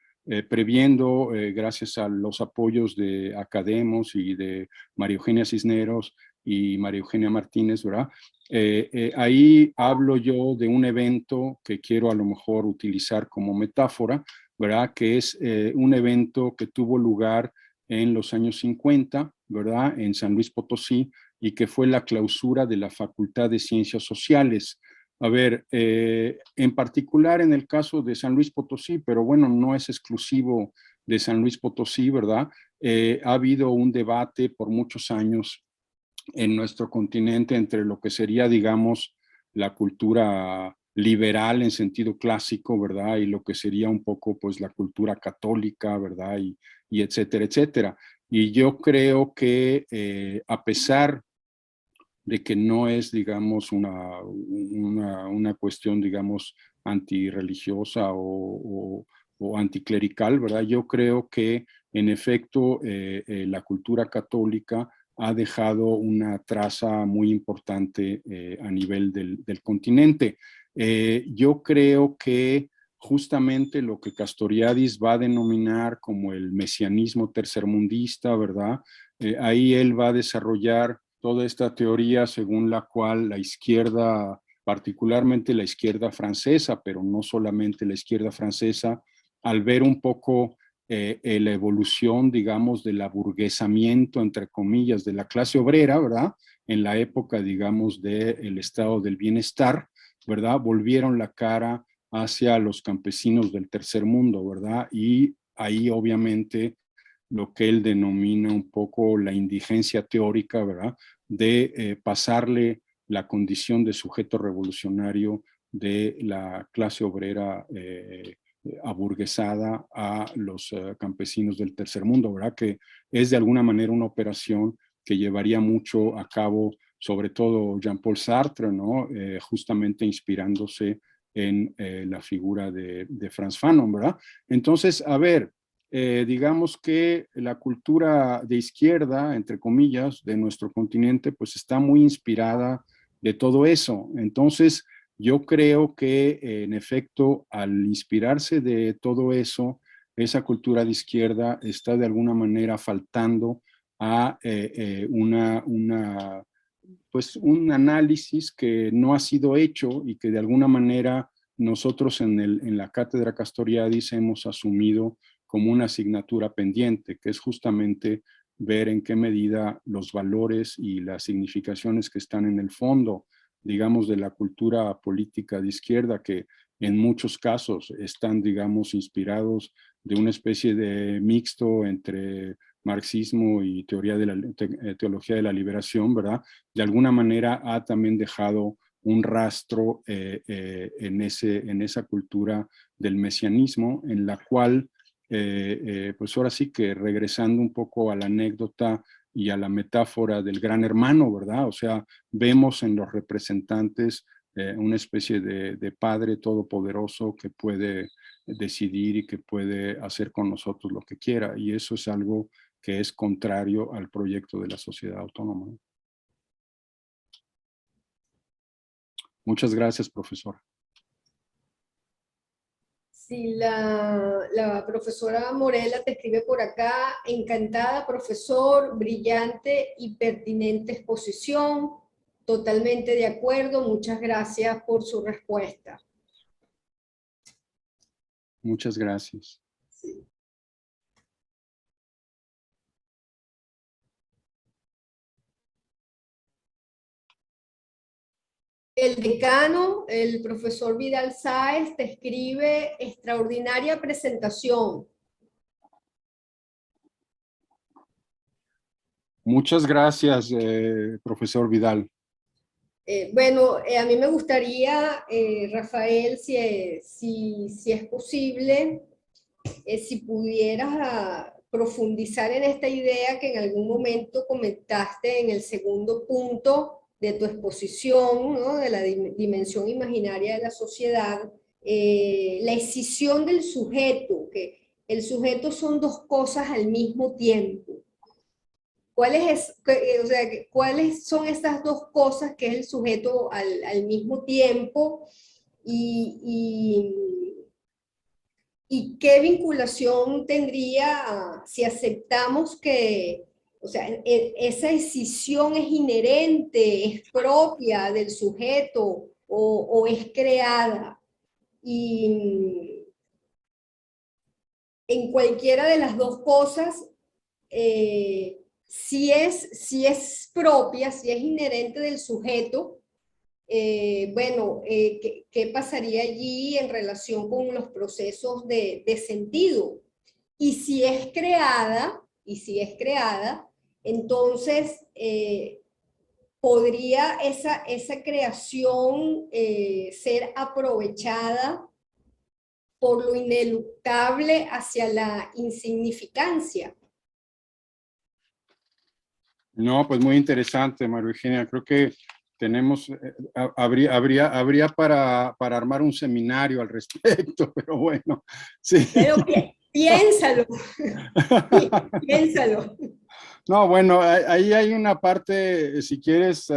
previendo, gracias a los apoyos de Academos y de María Eugenia Cisneros y María Eugenia Martínez, ¿verdad? Ahí hablo yo de un evento que quiero a lo mejor utilizar como metáfora, ¿verdad? Que es un evento que tuvo lugar en los años 50, ¿verdad? En San Luis Potosí, y que fue la clausura de la Facultad de Ciencias Sociales. A ver, en particular en el caso de San Luis Potosí, pero bueno, no es exclusivo de San Luis Potosí, ¿verdad? Ha habido un debate por muchos años en nuestro continente entre lo que sería, digamos, la cultura liberal en sentido clásico, ¿verdad? Y lo que sería un poco, pues, la cultura católica, ¿verdad? Y etcétera, etcétera. Y yo creo que a pesar de que no es, digamos, una cuestión, digamos, antirreligiosa o anticlerical, ¿verdad? Yo creo que, en efecto, la cultura católica ha dejado una traza muy importante a nivel del continente. Yo creo que justamente lo que Castoriadis va a denominar como el mesianismo tercermundista, ¿verdad? Ahí él va a desarrollar toda esta teoría según la cual la izquierda, particularmente la izquierda francesa, pero no solamente la izquierda francesa, al ver un poco la evolución, digamos, del aburguesamiento, entre comillas, de la clase obrera, ¿verdad? En la época, digamos, del estado del bienestar, ¿verdad? Volvieron la cara hacia los campesinos del tercer mundo, ¿verdad? Y ahí, obviamente, lo que él denomina un poco la indigencia teórica, ¿verdad? De pasarle la condición de sujeto revolucionario de la clase obrera aburguesada a los campesinos del tercer mundo, ¿verdad? Que es de alguna manera una operación que llevaría mucho a cabo, sobre todo Jean-Paul Sartre, ¿no? Justamente inspirándose en la figura de Frantz Fanon, ¿verdad? Entonces, a ver, digamos que la cultura de izquierda, entre comillas, de nuestro continente, pues está muy inspirada de todo eso. Entonces, yo creo que en efecto, al inspirarse de todo eso, esa cultura de izquierda está de alguna manera faltando a pues un análisis que no ha sido hecho y que de alguna manera nosotros en la Cátedra Castoriadis hemos asumido como una asignatura pendiente, que es justamente ver en qué medida los valores y las significaciones que están en el fondo, digamos, de la cultura política de izquierda, que en muchos casos están, digamos, inspirados de una especie de mixto entre marxismo y teología de la liberación, ¿verdad? De alguna manera ha también dejado un rastro en esa cultura del mesianismo, en la cual pues ahora sí que regresando un poco a la anécdota y a la metáfora del gran hermano, ¿verdad? O sea, vemos en los representantes una especie de padre todopoderoso que puede decidir y que puede hacer con nosotros lo que quiera. Y eso es algo que es contrario al proyecto de la sociedad autónoma. Muchas gracias, profesora. Sí, la profesora Morela te escribe por acá, encantada, profesor, brillante y pertinente exposición, totalmente de acuerdo, muchas gracias por su respuesta. Muchas gracias. Sí. El decano, el profesor Vidal Sáez, te escribe extraordinaria presentación. Muchas gracias, profesor Vidal. Bueno, a mí me gustaría, Rafael, si es posible, si pudieras profundizar en esta idea que en algún momento comentaste en el segundo punto de tu exposición, ¿no? De la dimensión imaginaria de la sociedad, la escisión del sujeto, que el sujeto son dos cosas al mismo tiempo. O sea, ¿cuáles son estas dos cosas que es el sujeto al mismo tiempo? Y, ¿Y qué vinculación tendría si aceptamos que, o sea, esa decisión es inherente, es propia del sujeto o es creada? Y en cualquiera de las dos cosas, si es propia, si es inherente del sujeto, bueno, ¿qué pasaría allí en relación con los procesos de sentido? Y si es creada, entonces podría esa creación ser aprovechada por lo ineluctable hacia la insignificancia. No, pues muy interesante, María Eugenia. Creo que tenemos, habría para armar un seminario al respecto, pero bueno, sí. Pero piénsalo, piénsalo. No, bueno, ahí hay una parte, si quieres,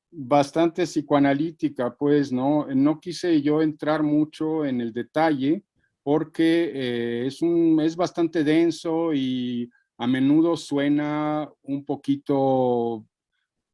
bastante psicoanalítica, pues, ¿no? No quise yo entrar mucho en el detalle porque es bastante denso y a menudo suena un poquito,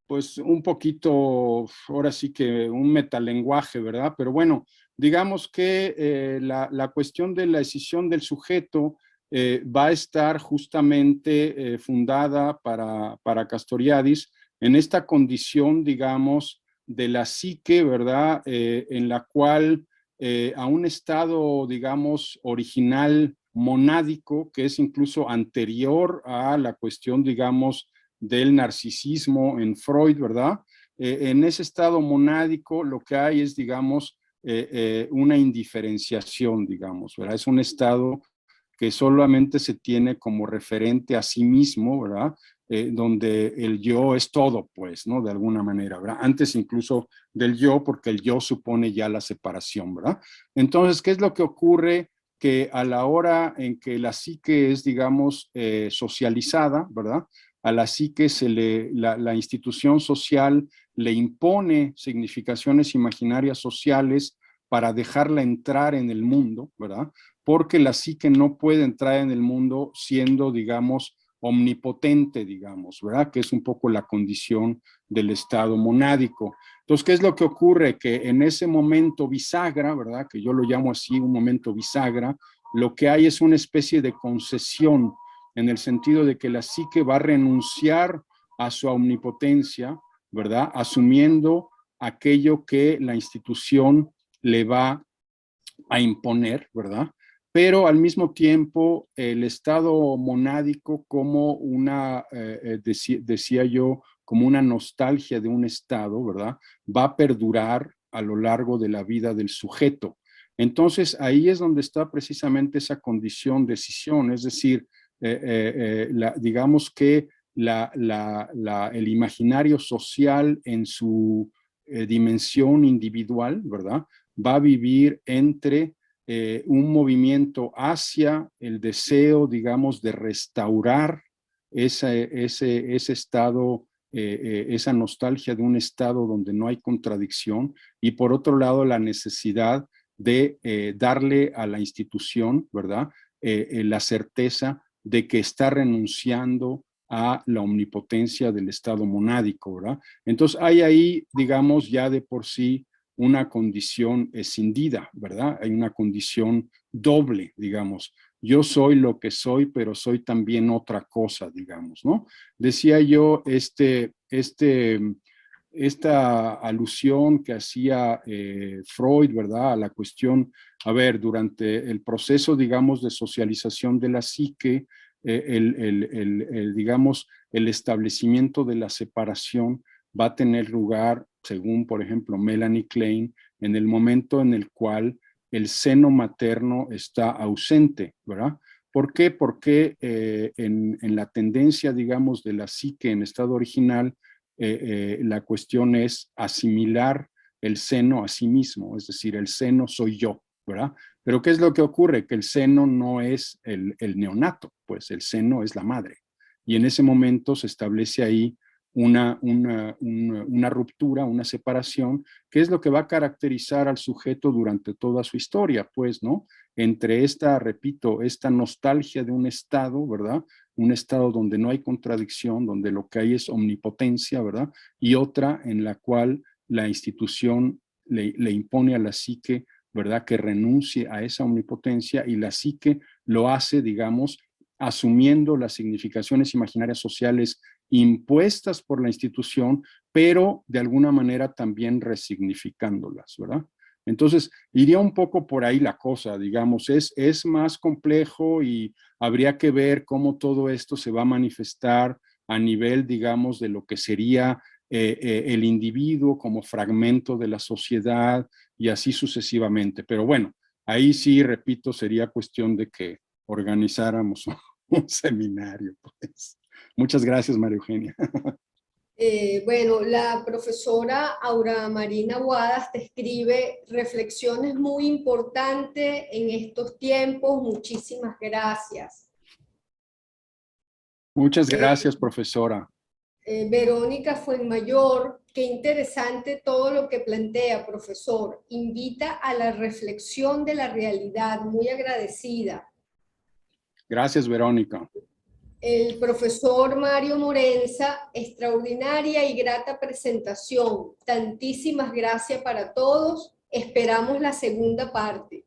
pues, un poquito, ahora sí que un metalenguaje, ¿verdad? Pero bueno, digamos que la cuestión de la decisión del sujeto va a estar justamente fundada para Castoriadis en esta condición, digamos, de la psique, ¿verdad? En la cual a un estado, digamos, original monádico, que es incluso anterior a la cuestión, digamos, del narcisismo en Freud, ¿verdad? En ese estado monádico lo que hay es, digamos, una indiferenciación, digamos, ¿verdad? Es un estado que solamente se tiene como referente a sí mismo, ¿verdad? Donde el yo es todo, pues, ¿no? De alguna manera, ¿verdad? Antes incluso del yo, porque el yo supone ya la separación, ¿verdad? Entonces, ¿qué es lo que ocurre? Que a la hora en que la psique es, digamos, socializada, ¿verdad? A la psique la institución social le impone significaciones imaginarias sociales para dejarla entrar en el mundo, ¿verdad? Porque la psique no puede entrar en el mundo siendo, digamos, omnipotente, digamos, ¿verdad? Que es un poco la condición del estado monádico. Entonces, ¿qué es lo que ocurre? Que en ese momento bisagra, ¿verdad? Que yo lo llamo así, un momento bisagra, lo que hay es una especie de concesión en el sentido de que la psique va a renunciar a su omnipotencia, ¿verdad? Asumiendo aquello que la institución le va a imponer, ¿verdad? Pero al mismo tiempo el estado monádico como una, decía yo, como una nostalgia de un estado, ¿verdad? Va a perdurar a lo largo de la vida del sujeto. Entonces ahí es donde está precisamente esa condición de decisión, es decir, digamos que el imaginario social en su dimensión individual, ¿verdad? Va a vivir entre un movimiento hacia el deseo, digamos, de restaurar ese estado, esa nostalgia de un estado donde no hay contradicción, y por otro lado la necesidad de darle a la institución, ¿verdad?, la certeza de que está renunciando a la omnipotencia del Estado monádico, ¿verdad? Entonces hay ahí, digamos, ya de por sí una condición escindida, ¿verdad? Hay una condición doble, digamos. Yo soy lo que soy, pero soy también otra cosa, digamos, ¿no? Decía yo, esta alusión que hacía Freud, ¿verdad?, a la cuestión, a ver, durante el proceso, digamos, de socialización de la psique, digamos, el establecimiento de la separación va a tener lugar, según, por ejemplo, Melanie Klein, en el momento en el cual el seno materno está ausente, ¿verdad? ¿Por qué? Porque en la tendencia, digamos, de la psique en estado original, la cuestión es asimilar el seno a sí mismo, es decir, el seno soy yo, ¿verdad? Pero ¿qué es lo que ocurre? Que el seno no es el neonato, pues el seno es la madre. Y en ese momento se establece ahí una ruptura, una separación, que es lo que va a caracterizar al sujeto durante toda su historia, pues, ¿no? Entre esta, repito, esta nostalgia de un estado, ¿verdad? Un estado donde no hay contradicción, donde lo que hay es omnipotencia, ¿verdad? Y otra en la cual la institución le impone a la psique, ¿verdad?, que renuncie a esa omnipotencia, y la psique lo hace, digamos, asumiendo las significaciones imaginarias sociales impuestas por la institución, pero de alguna manera también resignificándolas, ¿verdad? Entonces, iría un poco por ahí la cosa, digamos, es más complejo y habría que ver cómo todo esto se va a manifestar a nivel, digamos, de lo que sería el individuo como fragmento de la sociedad y así sucesivamente. Pero bueno, ahí sí, repito, sería cuestión de que organizáramos un seminario, pues. Muchas gracias, María Eugenia. Bueno, la profesora Aura Marina Guadas te escribe reflexiones muy importantes en estos tiempos. Muchísimas gracias. Muchas gracias, profesora. Verónica Fuenmayor, qué interesante todo lo que plantea, profesor. Invita a la reflexión de la realidad. Muy agradecida. Gracias, Verónica. El profesor Mario Morenza, extraordinaria y grata presentación. Tantísimas gracias para todos. Esperamos la segunda parte.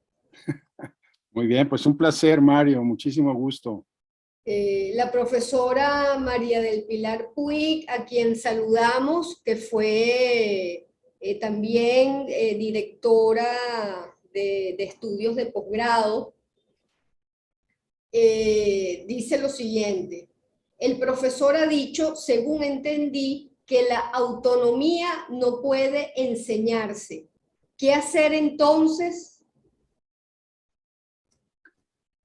Muy bien, pues un placer, Mario. Muchísimo gusto. La profesora María del Pilar Puig, a quien saludamos, que fue también directora de estudios de posgrado, dice lo siguiente: el profesor ha dicho, según entendí, que la autonomía no puede enseñarse. ¿Qué hacer entonces?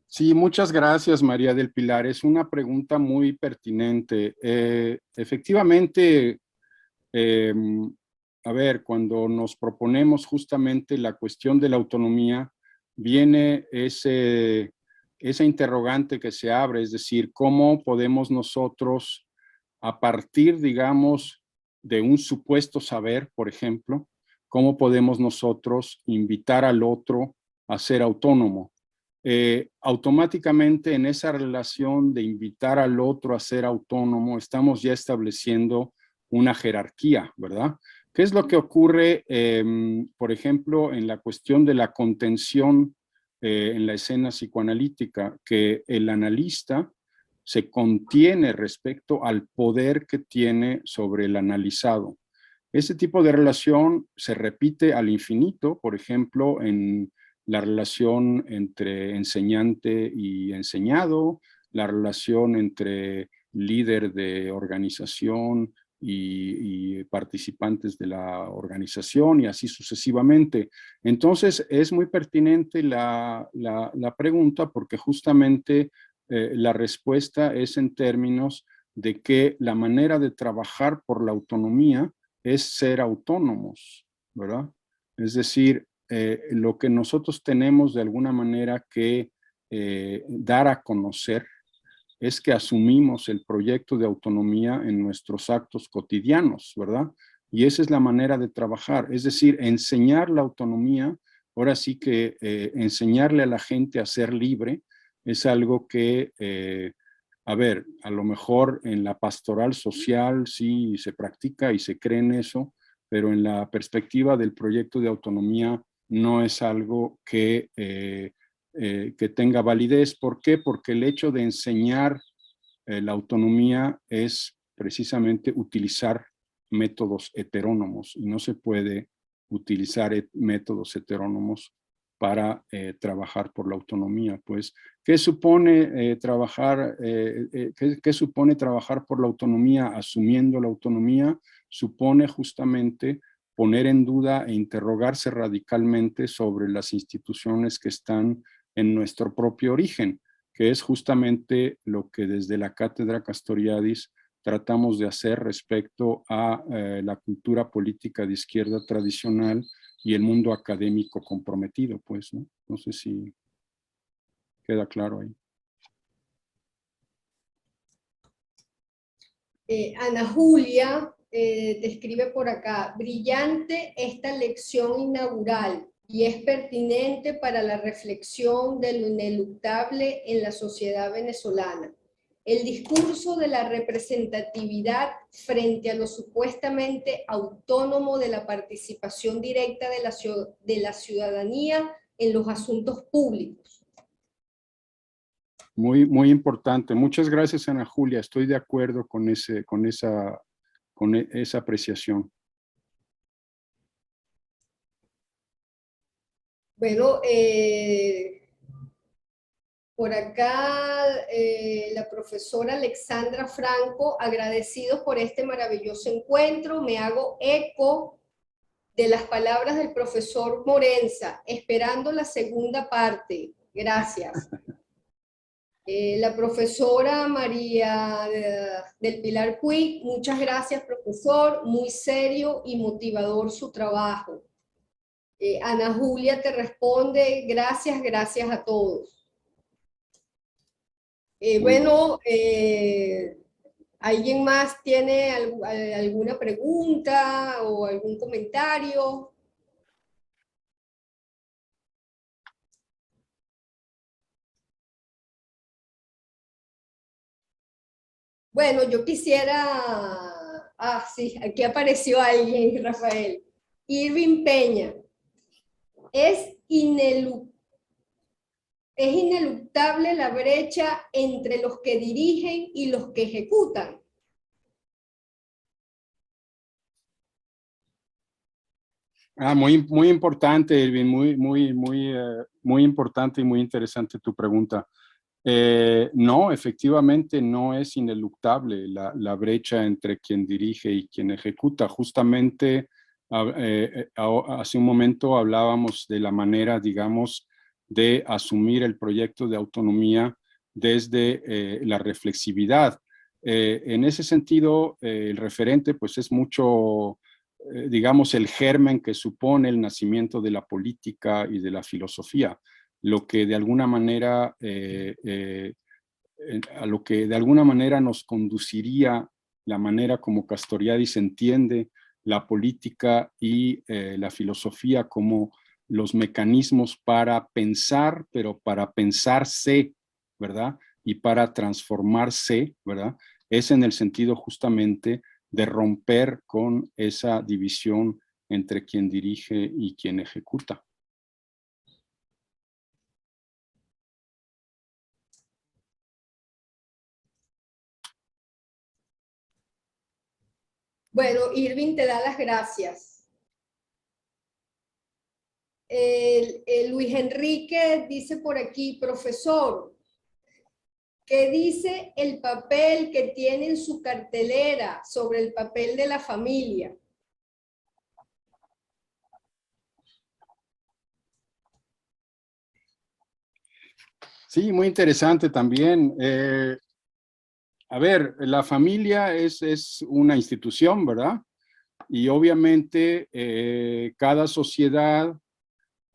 Sí, muchas gracias, María del Pilar. Es una pregunta muy pertinente. Efectivamente, a ver, cuando nos proponemos justamente la cuestión de la autonomía, viene esa interrogante que se abre, es decir, ¿cómo podemos nosotros, a partir, digamos, de un supuesto saber, por ejemplo, cómo podemos nosotros invitar al otro a ser autónomo? Automáticamente en esa relación de invitar al otro a ser autónomo, estamos ya estableciendo una jerarquía, ¿verdad? ¿Qué es lo que ocurre, por ejemplo, en la cuestión de la contención en la escena psicoanalítica? Que el analista se contiene respecto al poder que tiene sobre el analizado. Ese tipo de relación se repite al infinito, por ejemplo, en la relación entre enseñante y enseñado, la relación entre líder de organización y participantes de la organización y así sucesivamente. Entonces es muy pertinente la pregunta, porque justamente la respuesta es en términos de que la manera de trabajar por la autonomía es ser autónomos, ¿verdad? Es decir, lo que nosotros tenemos de alguna manera que dar a conocer es que asumimos el proyecto de autonomía en nuestros actos cotidianos, ¿verdad? Y esa es la manera de trabajar, es decir, enseñar la autonomía ahora sí que enseñarle a la gente a ser libre es algo que, a ver, a lo mejor en la pastoral social sí se practica y se cree en eso, pero en la perspectiva del proyecto de autonomía no es algo que tenga validez. ¿Por qué? Porque el hecho de enseñar la autonomía es precisamente utilizar métodos heterónomos y no se puede utilizar métodos heterónomos para trabajar por la autonomía. Pues, ¿qué supone qué supone trabajar por la autonomía asumiendo la autonomía? Supone justamente poner en duda e interrogarse radicalmente sobre las instituciones que están en nuestro propio origen, que es justamente lo que desde la Cátedra Castoriadis tratamos de hacer respecto a la cultura política de izquierda tradicional y el mundo académico comprometido, pues, ¿no? No sé si queda claro ahí. Ana Julia te escribe por acá: brillante esta lección inaugural y es pertinente para la reflexión de lo ineluctable en la sociedad venezolana. El discurso de la representatividad frente a lo supuestamente autónomo de la participación directa de la ciudadanía en los asuntos públicos. Muy, muy importante. Muchas gracias, Ana Julia. Estoy de acuerdo con esa apreciación. Bueno, por acá la profesora Alexandra Franco, agradecidos por este maravilloso encuentro, me hago eco de las palabras del profesor Morenza, esperando la segunda parte. Gracias. La profesora María del Pilar Puig, muchas gracias, profesor, muy serio y motivador su trabajo. Ana Julia te responde: gracias, gracias a todos. Bueno, ¿alguien más tiene alguna pregunta o algún comentario? Bueno, yo quisiera... Ah, sí, aquí apareció alguien, Rafael. Irving Peña. Es ineluctable la brecha entre los que dirigen y los que ejecutan. Muy, muy importante, Irving, muy importante y muy interesante tu pregunta. No, efectivamente no es ineluctable la brecha entre quien dirige y quien ejecuta. Justamente hace un momento hablábamos de la manera, digamos, de asumir el proyecto de autonomía desde la reflexividad. En ese sentido, el referente pues es mucho, digamos, el germen que supone el nacimiento de la política y de la filosofía, lo que de alguna manera, a lo que de alguna manera nos conduciría la manera como Castoriadis entiende la política y la filosofía como los mecanismos para pensar, pero para pensarse, ¿verdad? Y para transformarse, ¿verdad? Es en el sentido justamente de romper con esa división entre quien dirige y quien ejecuta. Bueno, Irving te da las gracias. Luis Enrique dice por aquí: profesor, ¿qué dice el papel que tiene en su cartelera sobre el papel de la familia? Sí, muy interesante también. A ver, la familia es una institución, ¿verdad? Y obviamente cada sociedad,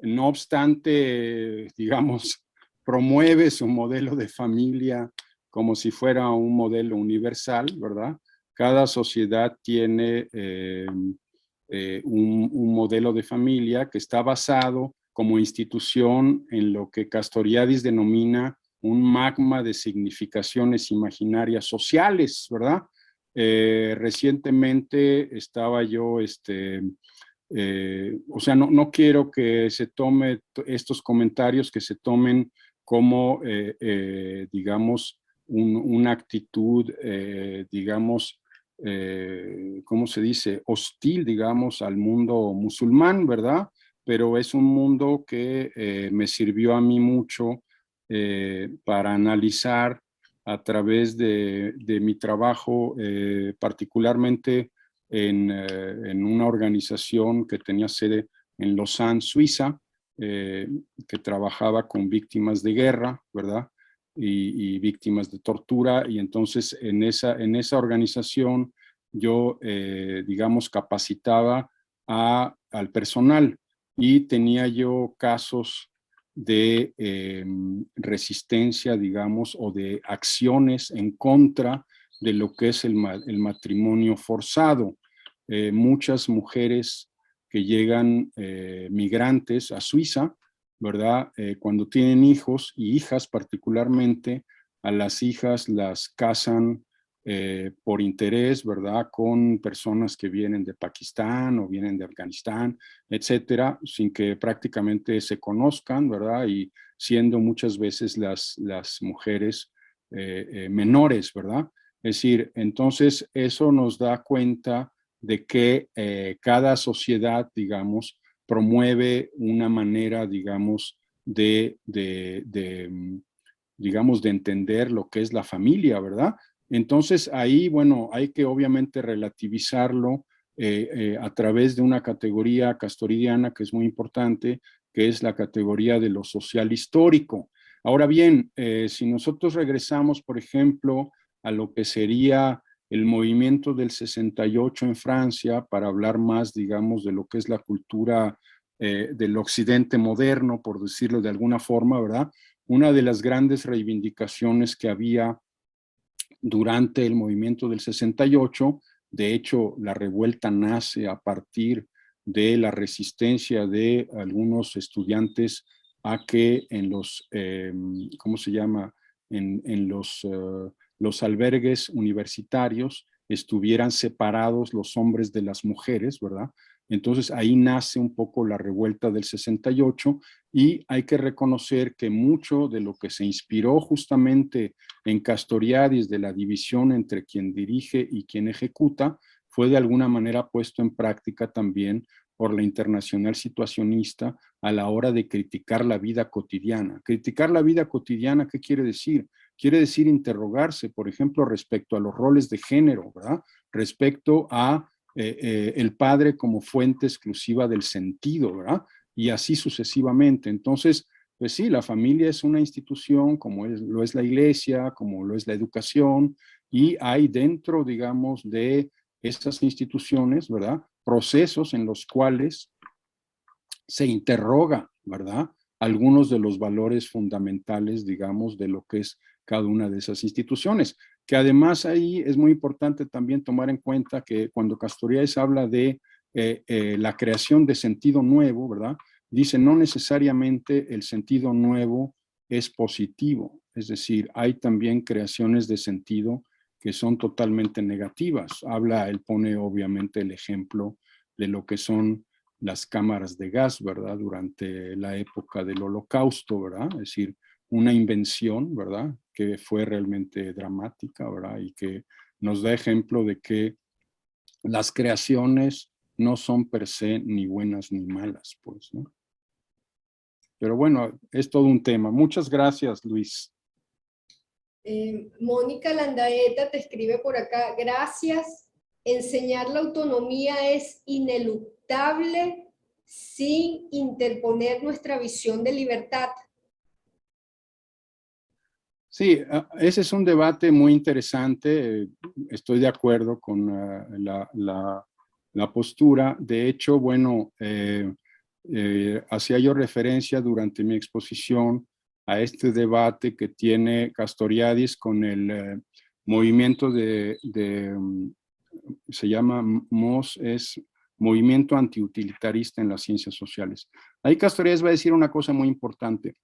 no obstante, digamos, promueve su modelo de familia como si fuera un modelo universal, ¿verdad? Cada sociedad tiene un modelo de familia que está basado como institución en lo que Castoriadis denomina un magma de significaciones imaginarias sociales, ¿verdad? Recientemente estaba yo, o sea, no quiero que se tome estos comentarios, que se tomen como, digamos, una actitud, digamos, ¿cómo se dice? Hostil, digamos, al mundo musulmán, ¿verdad? Pero es un mundo que me sirvió a mí mucho para analizar a través de mi trabajo, particularmente en una organización que tenía sede en Lausanne, Suiza, que trabajaba con víctimas de guerra, ¿verdad? Y víctimas de tortura, y entonces en esa organización yo, digamos, capacitaba al personal y tenía yo casos de resistencia, digamos, o de acciones en contra de lo que es el matrimonio forzado. Muchas mujeres que llegan migrantes a Suiza, ¿verdad? Cuando tienen hijos y hijas particularmente, a las hijas las casan por interés, ¿verdad? Con personas que vienen de Pakistán o vienen de Afganistán, etcétera, sin que prácticamente se conozcan, ¿verdad? Y siendo muchas veces las mujeres menores, ¿verdad? Es decir, entonces eso nos da cuenta de que cada sociedad, digamos, promueve una manera, digamos, digamos, de entender lo que es la familia, ¿verdad? Entonces ahí, bueno, hay que obviamente relativizarlo a través de una categoría castoridiana que es muy importante, que es la categoría de lo social histórico. Ahora bien, si nosotros regresamos, por ejemplo, a lo que sería el movimiento del 68 en Francia, para hablar más, digamos, de lo que es la cultura del occidente moderno, por decirlo de alguna forma, ¿verdad? Una de las grandes reivindicaciones que había durante el movimiento del 68, de hecho, la revuelta nace a partir de la resistencia de algunos estudiantes a que en los, ¿cómo se llama? En los albergues universitarios estuvieran separados los hombres de las mujeres, ¿verdad? Entonces ahí nace un poco la revuelta del 68 y hay que reconocer que mucho de lo que se inspiró justamente en Castoriadis de la división entre quien dirige y quien ejecuta fue de alguna manera puesto en práctica también por la Internacional Situacionista a la hora de criticar la vida cotidiana. Criticar la vida cotidiana, ¿qué quiere decir? Quiere decir interrogarse, por ejemplo, respecto a los roles de género, ¿verdad? Respecto a el padre como fuente exclusiva del sentido, ¿verdad? Y así sucesivamente. Entonces, pues sí, la familia es una institución como lo es la iglesia, como lo es la educación, y hay dentro, digamos, de estas instituciones, ¿verdad? Procesos en los cuales se interroga, ¿verdad? Algunos de los valores fundamentales, digamos, de lo que es cada una de esas instituciones. Que además ahí es muy importante también tomar en cuenta que cuando Castoriadis habla de la creación de sentido nuevo, ¿verdad? Dice no necesariamente el sentido nuevo es positivo, es decir, hay también creaciones de sentido que son totalmente negativas. Él pone obviamente el ejemplo de lo que son las cámaras de gas, ¿verdad? Durante la época del Holocausto, ¿verdad? Es decir, una invención, ¿verdad? Que fue realmente dramática, ¿verdad? Y que nos da ejemplo de que las creaciones no son per se ni buenas ni malas, pues, ¿no? Pero bueno, es todo un tema. Muchas gracias, Luis. Mónica Landaeta te escribe por acá, gracias. Enseñar la autonomía es ineluctable sin interponer nuestra visión de libertad. Sí, ese es un debate muy interesante. Estoy de acuerdo con la postura. De hecho, bueno, hacía yo referencia durante mi exposición a este debate que tiene Castoriadis con el movimiento se llama movimiento antiutilitarista en las ciencias sociales. Ahí Castoriadis va a decir una cosa muy importante.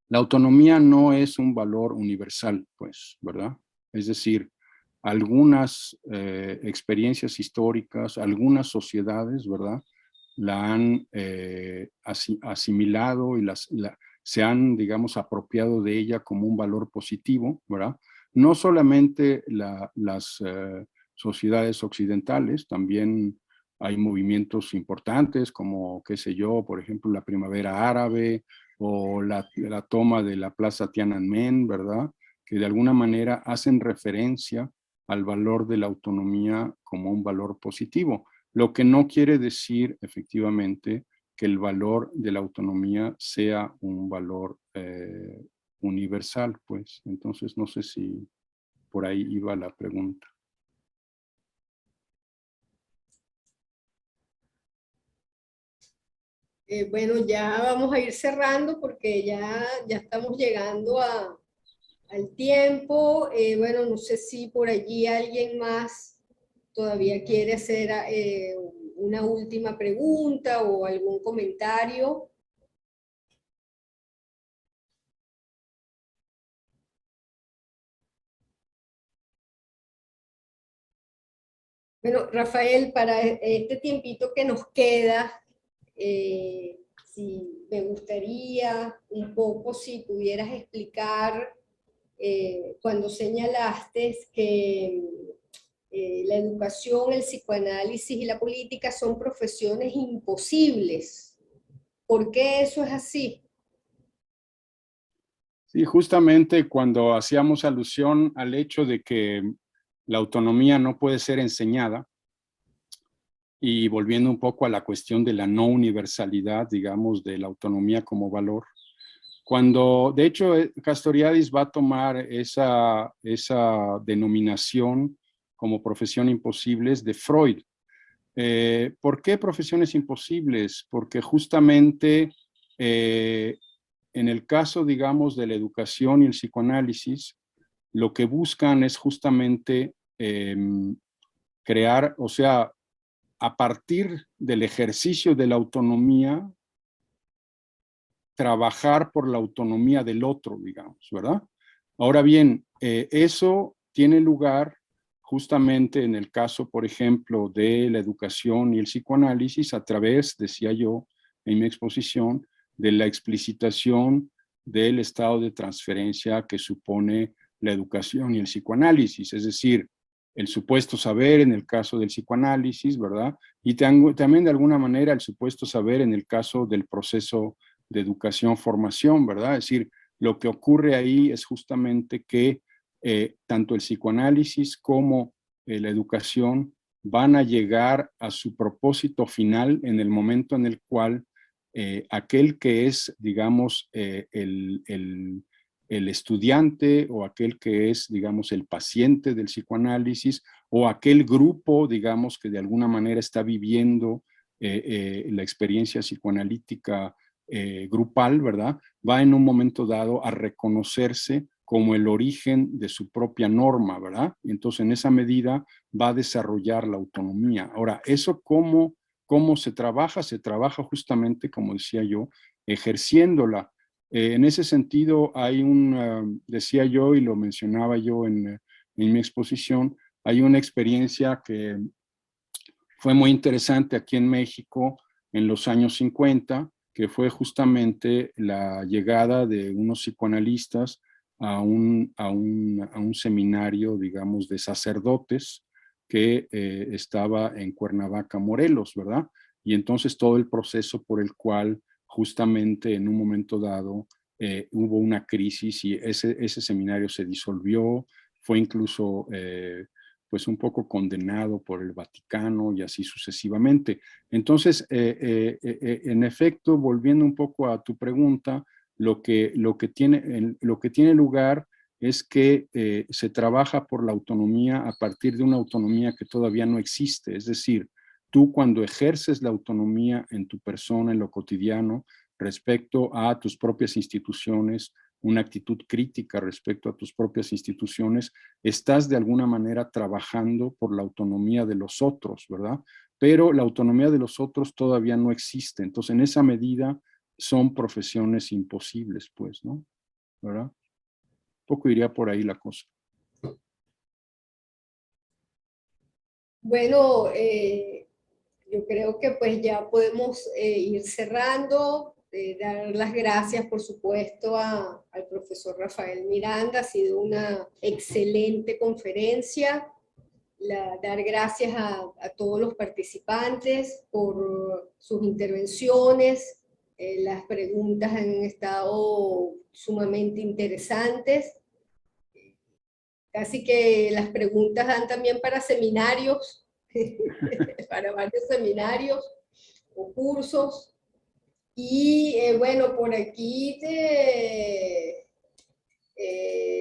La autonomía no es un valor universal, pues, ¿verdad? Es decir, algunas experiencias históricas, algunas sociedades, ¿verdad?, la han asimilado y se han, digamos, apropiado de ella como un valor positivo, ¿verdad? No solamente las sociedades occidentales, también hay movimientos importantes como, qué sé yo, por ejemplo, la primavera árabe o la toma de la plaza Tiananmen, ¿verdad?, que de alguna manera hacen referencia al valor de la autonomía como un valor positivo, lo que no quiere decir efectivamente que el valor de la autonomía sea un valor universal, pues. Entonces no sé si por ahí iba la pregunta. Bueno, ya vamos a ir cerrando porque ya estamos llegando al tiempo. Bueno, no sé si por allí alguien más todavía quiere hacer una última pregunta o algún comentario. Bueno, Rafael, para este tiempito que nos queda, si me gustaría un poco si pudieras explicar cuando señalaste que la educación, el psicoanálisis y la política son profesiones imposibles. ¿Por qué eso es así? Sí, justamente cuando hacíamos alusión al hecho de que la autonomía no puede ser enseñada, y volviendo un poco a la cuestión de la no universalidad, digamos, de la autonomía como valor, cuando, de hecho, Castoriadis va a tomar esa denominación como profesión imposibles de Freud. ¿Por qué profesiones imposibles? Porque justamente en el caso, digamos, de la educación y el psicoanálisis, lo que buscan es justamente crear, o sea, a partir del ejercicio de la autonomía, trabajar por la autonomía del otro, digamos, ¿verdad? Ahora bien, eso tiene lugar justamente en el caso, por ejemplo, de la educación y el psicoanálisis a través, decía yo en mi exposición, de la explicitación del estado de transferencia que supone la educación y el psicoanálisis, es decir, el supuesto saber en el caso del psicoanálisis, ¿verdad? Y también de alguna manera el supuesto saber en el caso del proceso de educación-formación, ¿verdad? Es decir, lo que ocurre ahí es justamente que tanto el psicoanálisis como la educación van a llegar a su propósito final en el momento en el cual aquel que es, digamos, el estudiante o aquel que es, digamos, el paciente del psicoanálisis o aquel grupo, digamos, que de alguna manera está viviendo la experiencia psicoanalítica grupal, ¿verdad? Va en un momento dado a reconocerse como el origen de su propia norma, ¿verdad? Y entonces en esa medida va a desarrollar la autonomía. Ahora, ¿eso cómo se trabaja? Se trabaja justamente, como decía yo, ejerciéndola. En ese sentido hay decía yo y lo mencionaba yo en mi exposición, hay una experiencia que fue muy interesante aquí en México en los años 50, que fue justamente la llegada de unos psicoanalistas a un seminario, digamos, de sacerdotes que estaba en Cuernavaca, Morelos, ¿verdad? Y entonces todo el proceso por el cual justamente en un momento dado hubo una crisis y ese seminario se disolvió, fue incluso pues un poco condenado por el Vaticano y así sucesivamente. Entonces, en efecto, volviendo un poco a tu pregunta, lo que tiene lugar es que se trabaja por la autonomía a partir de una autonomía que todavía no existe. Es decir, tú cuando ejerces la autonomía en tu persona, en lo cotidiano, respecto a tus propias instituciones, una actitud crítica respecto a tus propias instituciones, estás de alguna manera trabajando por la autonomía de los otros, ¿verdad? pero la autonomía de los otros todavía no existe. Entonces, en esa medida, son profesiones imposibles, pues, ¿no? ¿Verdad? Un poco iría por ahí la cosa. Bueno, yo creo que pues ya podemos ir cerrando. Dar las gracias, por supuesto, al profesor Rafael Miranda. Ha sido una excelente conferencia. Dar gracias a todos los participantes por sus intervenciones. Las preguntas han estado sumamente interesantes. Casi que las preguntas dan también para seminarios, para varios seminarios o cursos. Y bueno, por aquí,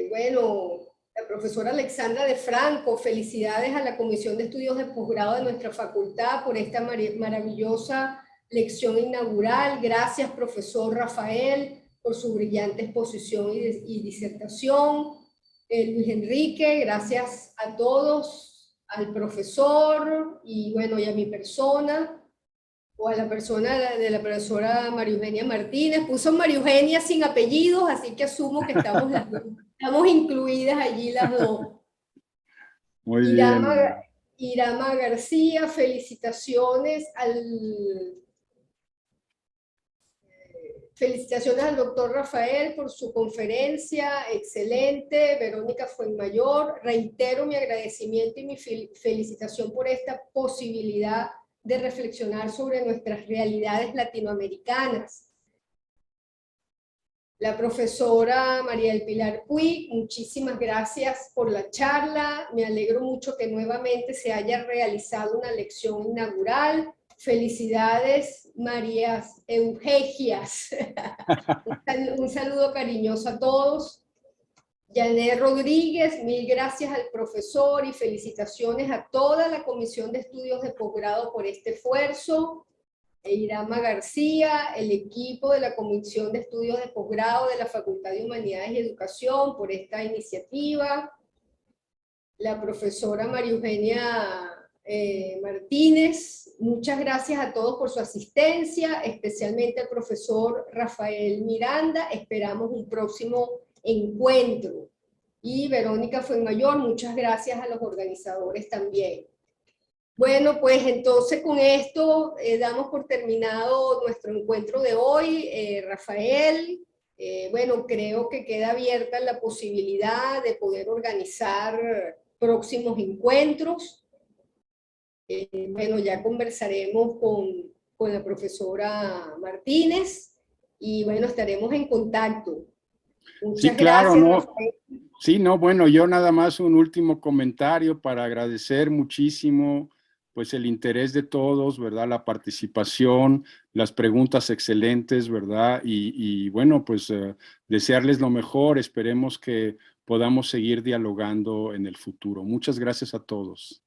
bueno, la profesora Alexandra de Franco, felicidades a la Comisión de Estudios de Posgrado de nuestra facultad por esta maravillosa lección inaugural. Gracias, profesor Rafael, por su brillante exposición y disertación. Luis Enrique, gracias a todos, al profesor y bueno, y a mi persona, o a la persona de la profesora María Eugenia Martínez. Puso María Eugenia sin apellidos, así que asumo que estamos, estamos incluidas allí las dos. Muy bien. Irama García, felicitaciones al doctor Rafael por su conferencia, excelente. Verónica Fuenmayor, reitero mi agradecimiento y mi felicitación por esta posibilidad de reflexionar sobre nuestras realidades latinoamericanas. La profesora María del Pilar Puig, muchísimas gracias por la charla. Me alegro mucho que nuevamente se haya realizado una lección inaugural. Felicidades, María Eugegias. Un saludo cariñoso a todos. Yané Rodríguez, mil gracias al profesor y felicitaciones a toda la Comisión de Estudios de Posgrado por este esfuerzo. Irama García, el equipo de la Comisión de Estudios de Posgrado de la Facultad de Humanidades y Educación por esta iniciativa. La profesora María Eugenia Martínez, muchas gracias a todos por su asistencia, especialmente al profesor Rafael Miranda. Esperamos un próximo encuentro. Y Verónica Fuenmayor, muchas gracias a los organizadores también. Bueno, pues entonces con esto damos por terminado nuestro encuentro de hoy. Rafael, bueno, creo que queda abierta la posibilidad de poder organizar próximos encuentros. Bueno, ya conversaremos con la profesora Martínez y bueno, estaremos en contacto. Muchas sí, claro, gracias, no. Rafael. Sí, no, bueno, yo nada más un último comentario para agradecer muchísimo pues el interés de todos, ¿verdad? La participación, las preguntas excelentes, ¿verdad? Y bueno, pues desearles lo mejor, esperemos que podamos seguir dialogando en el futuro. Muchas gracias a todos.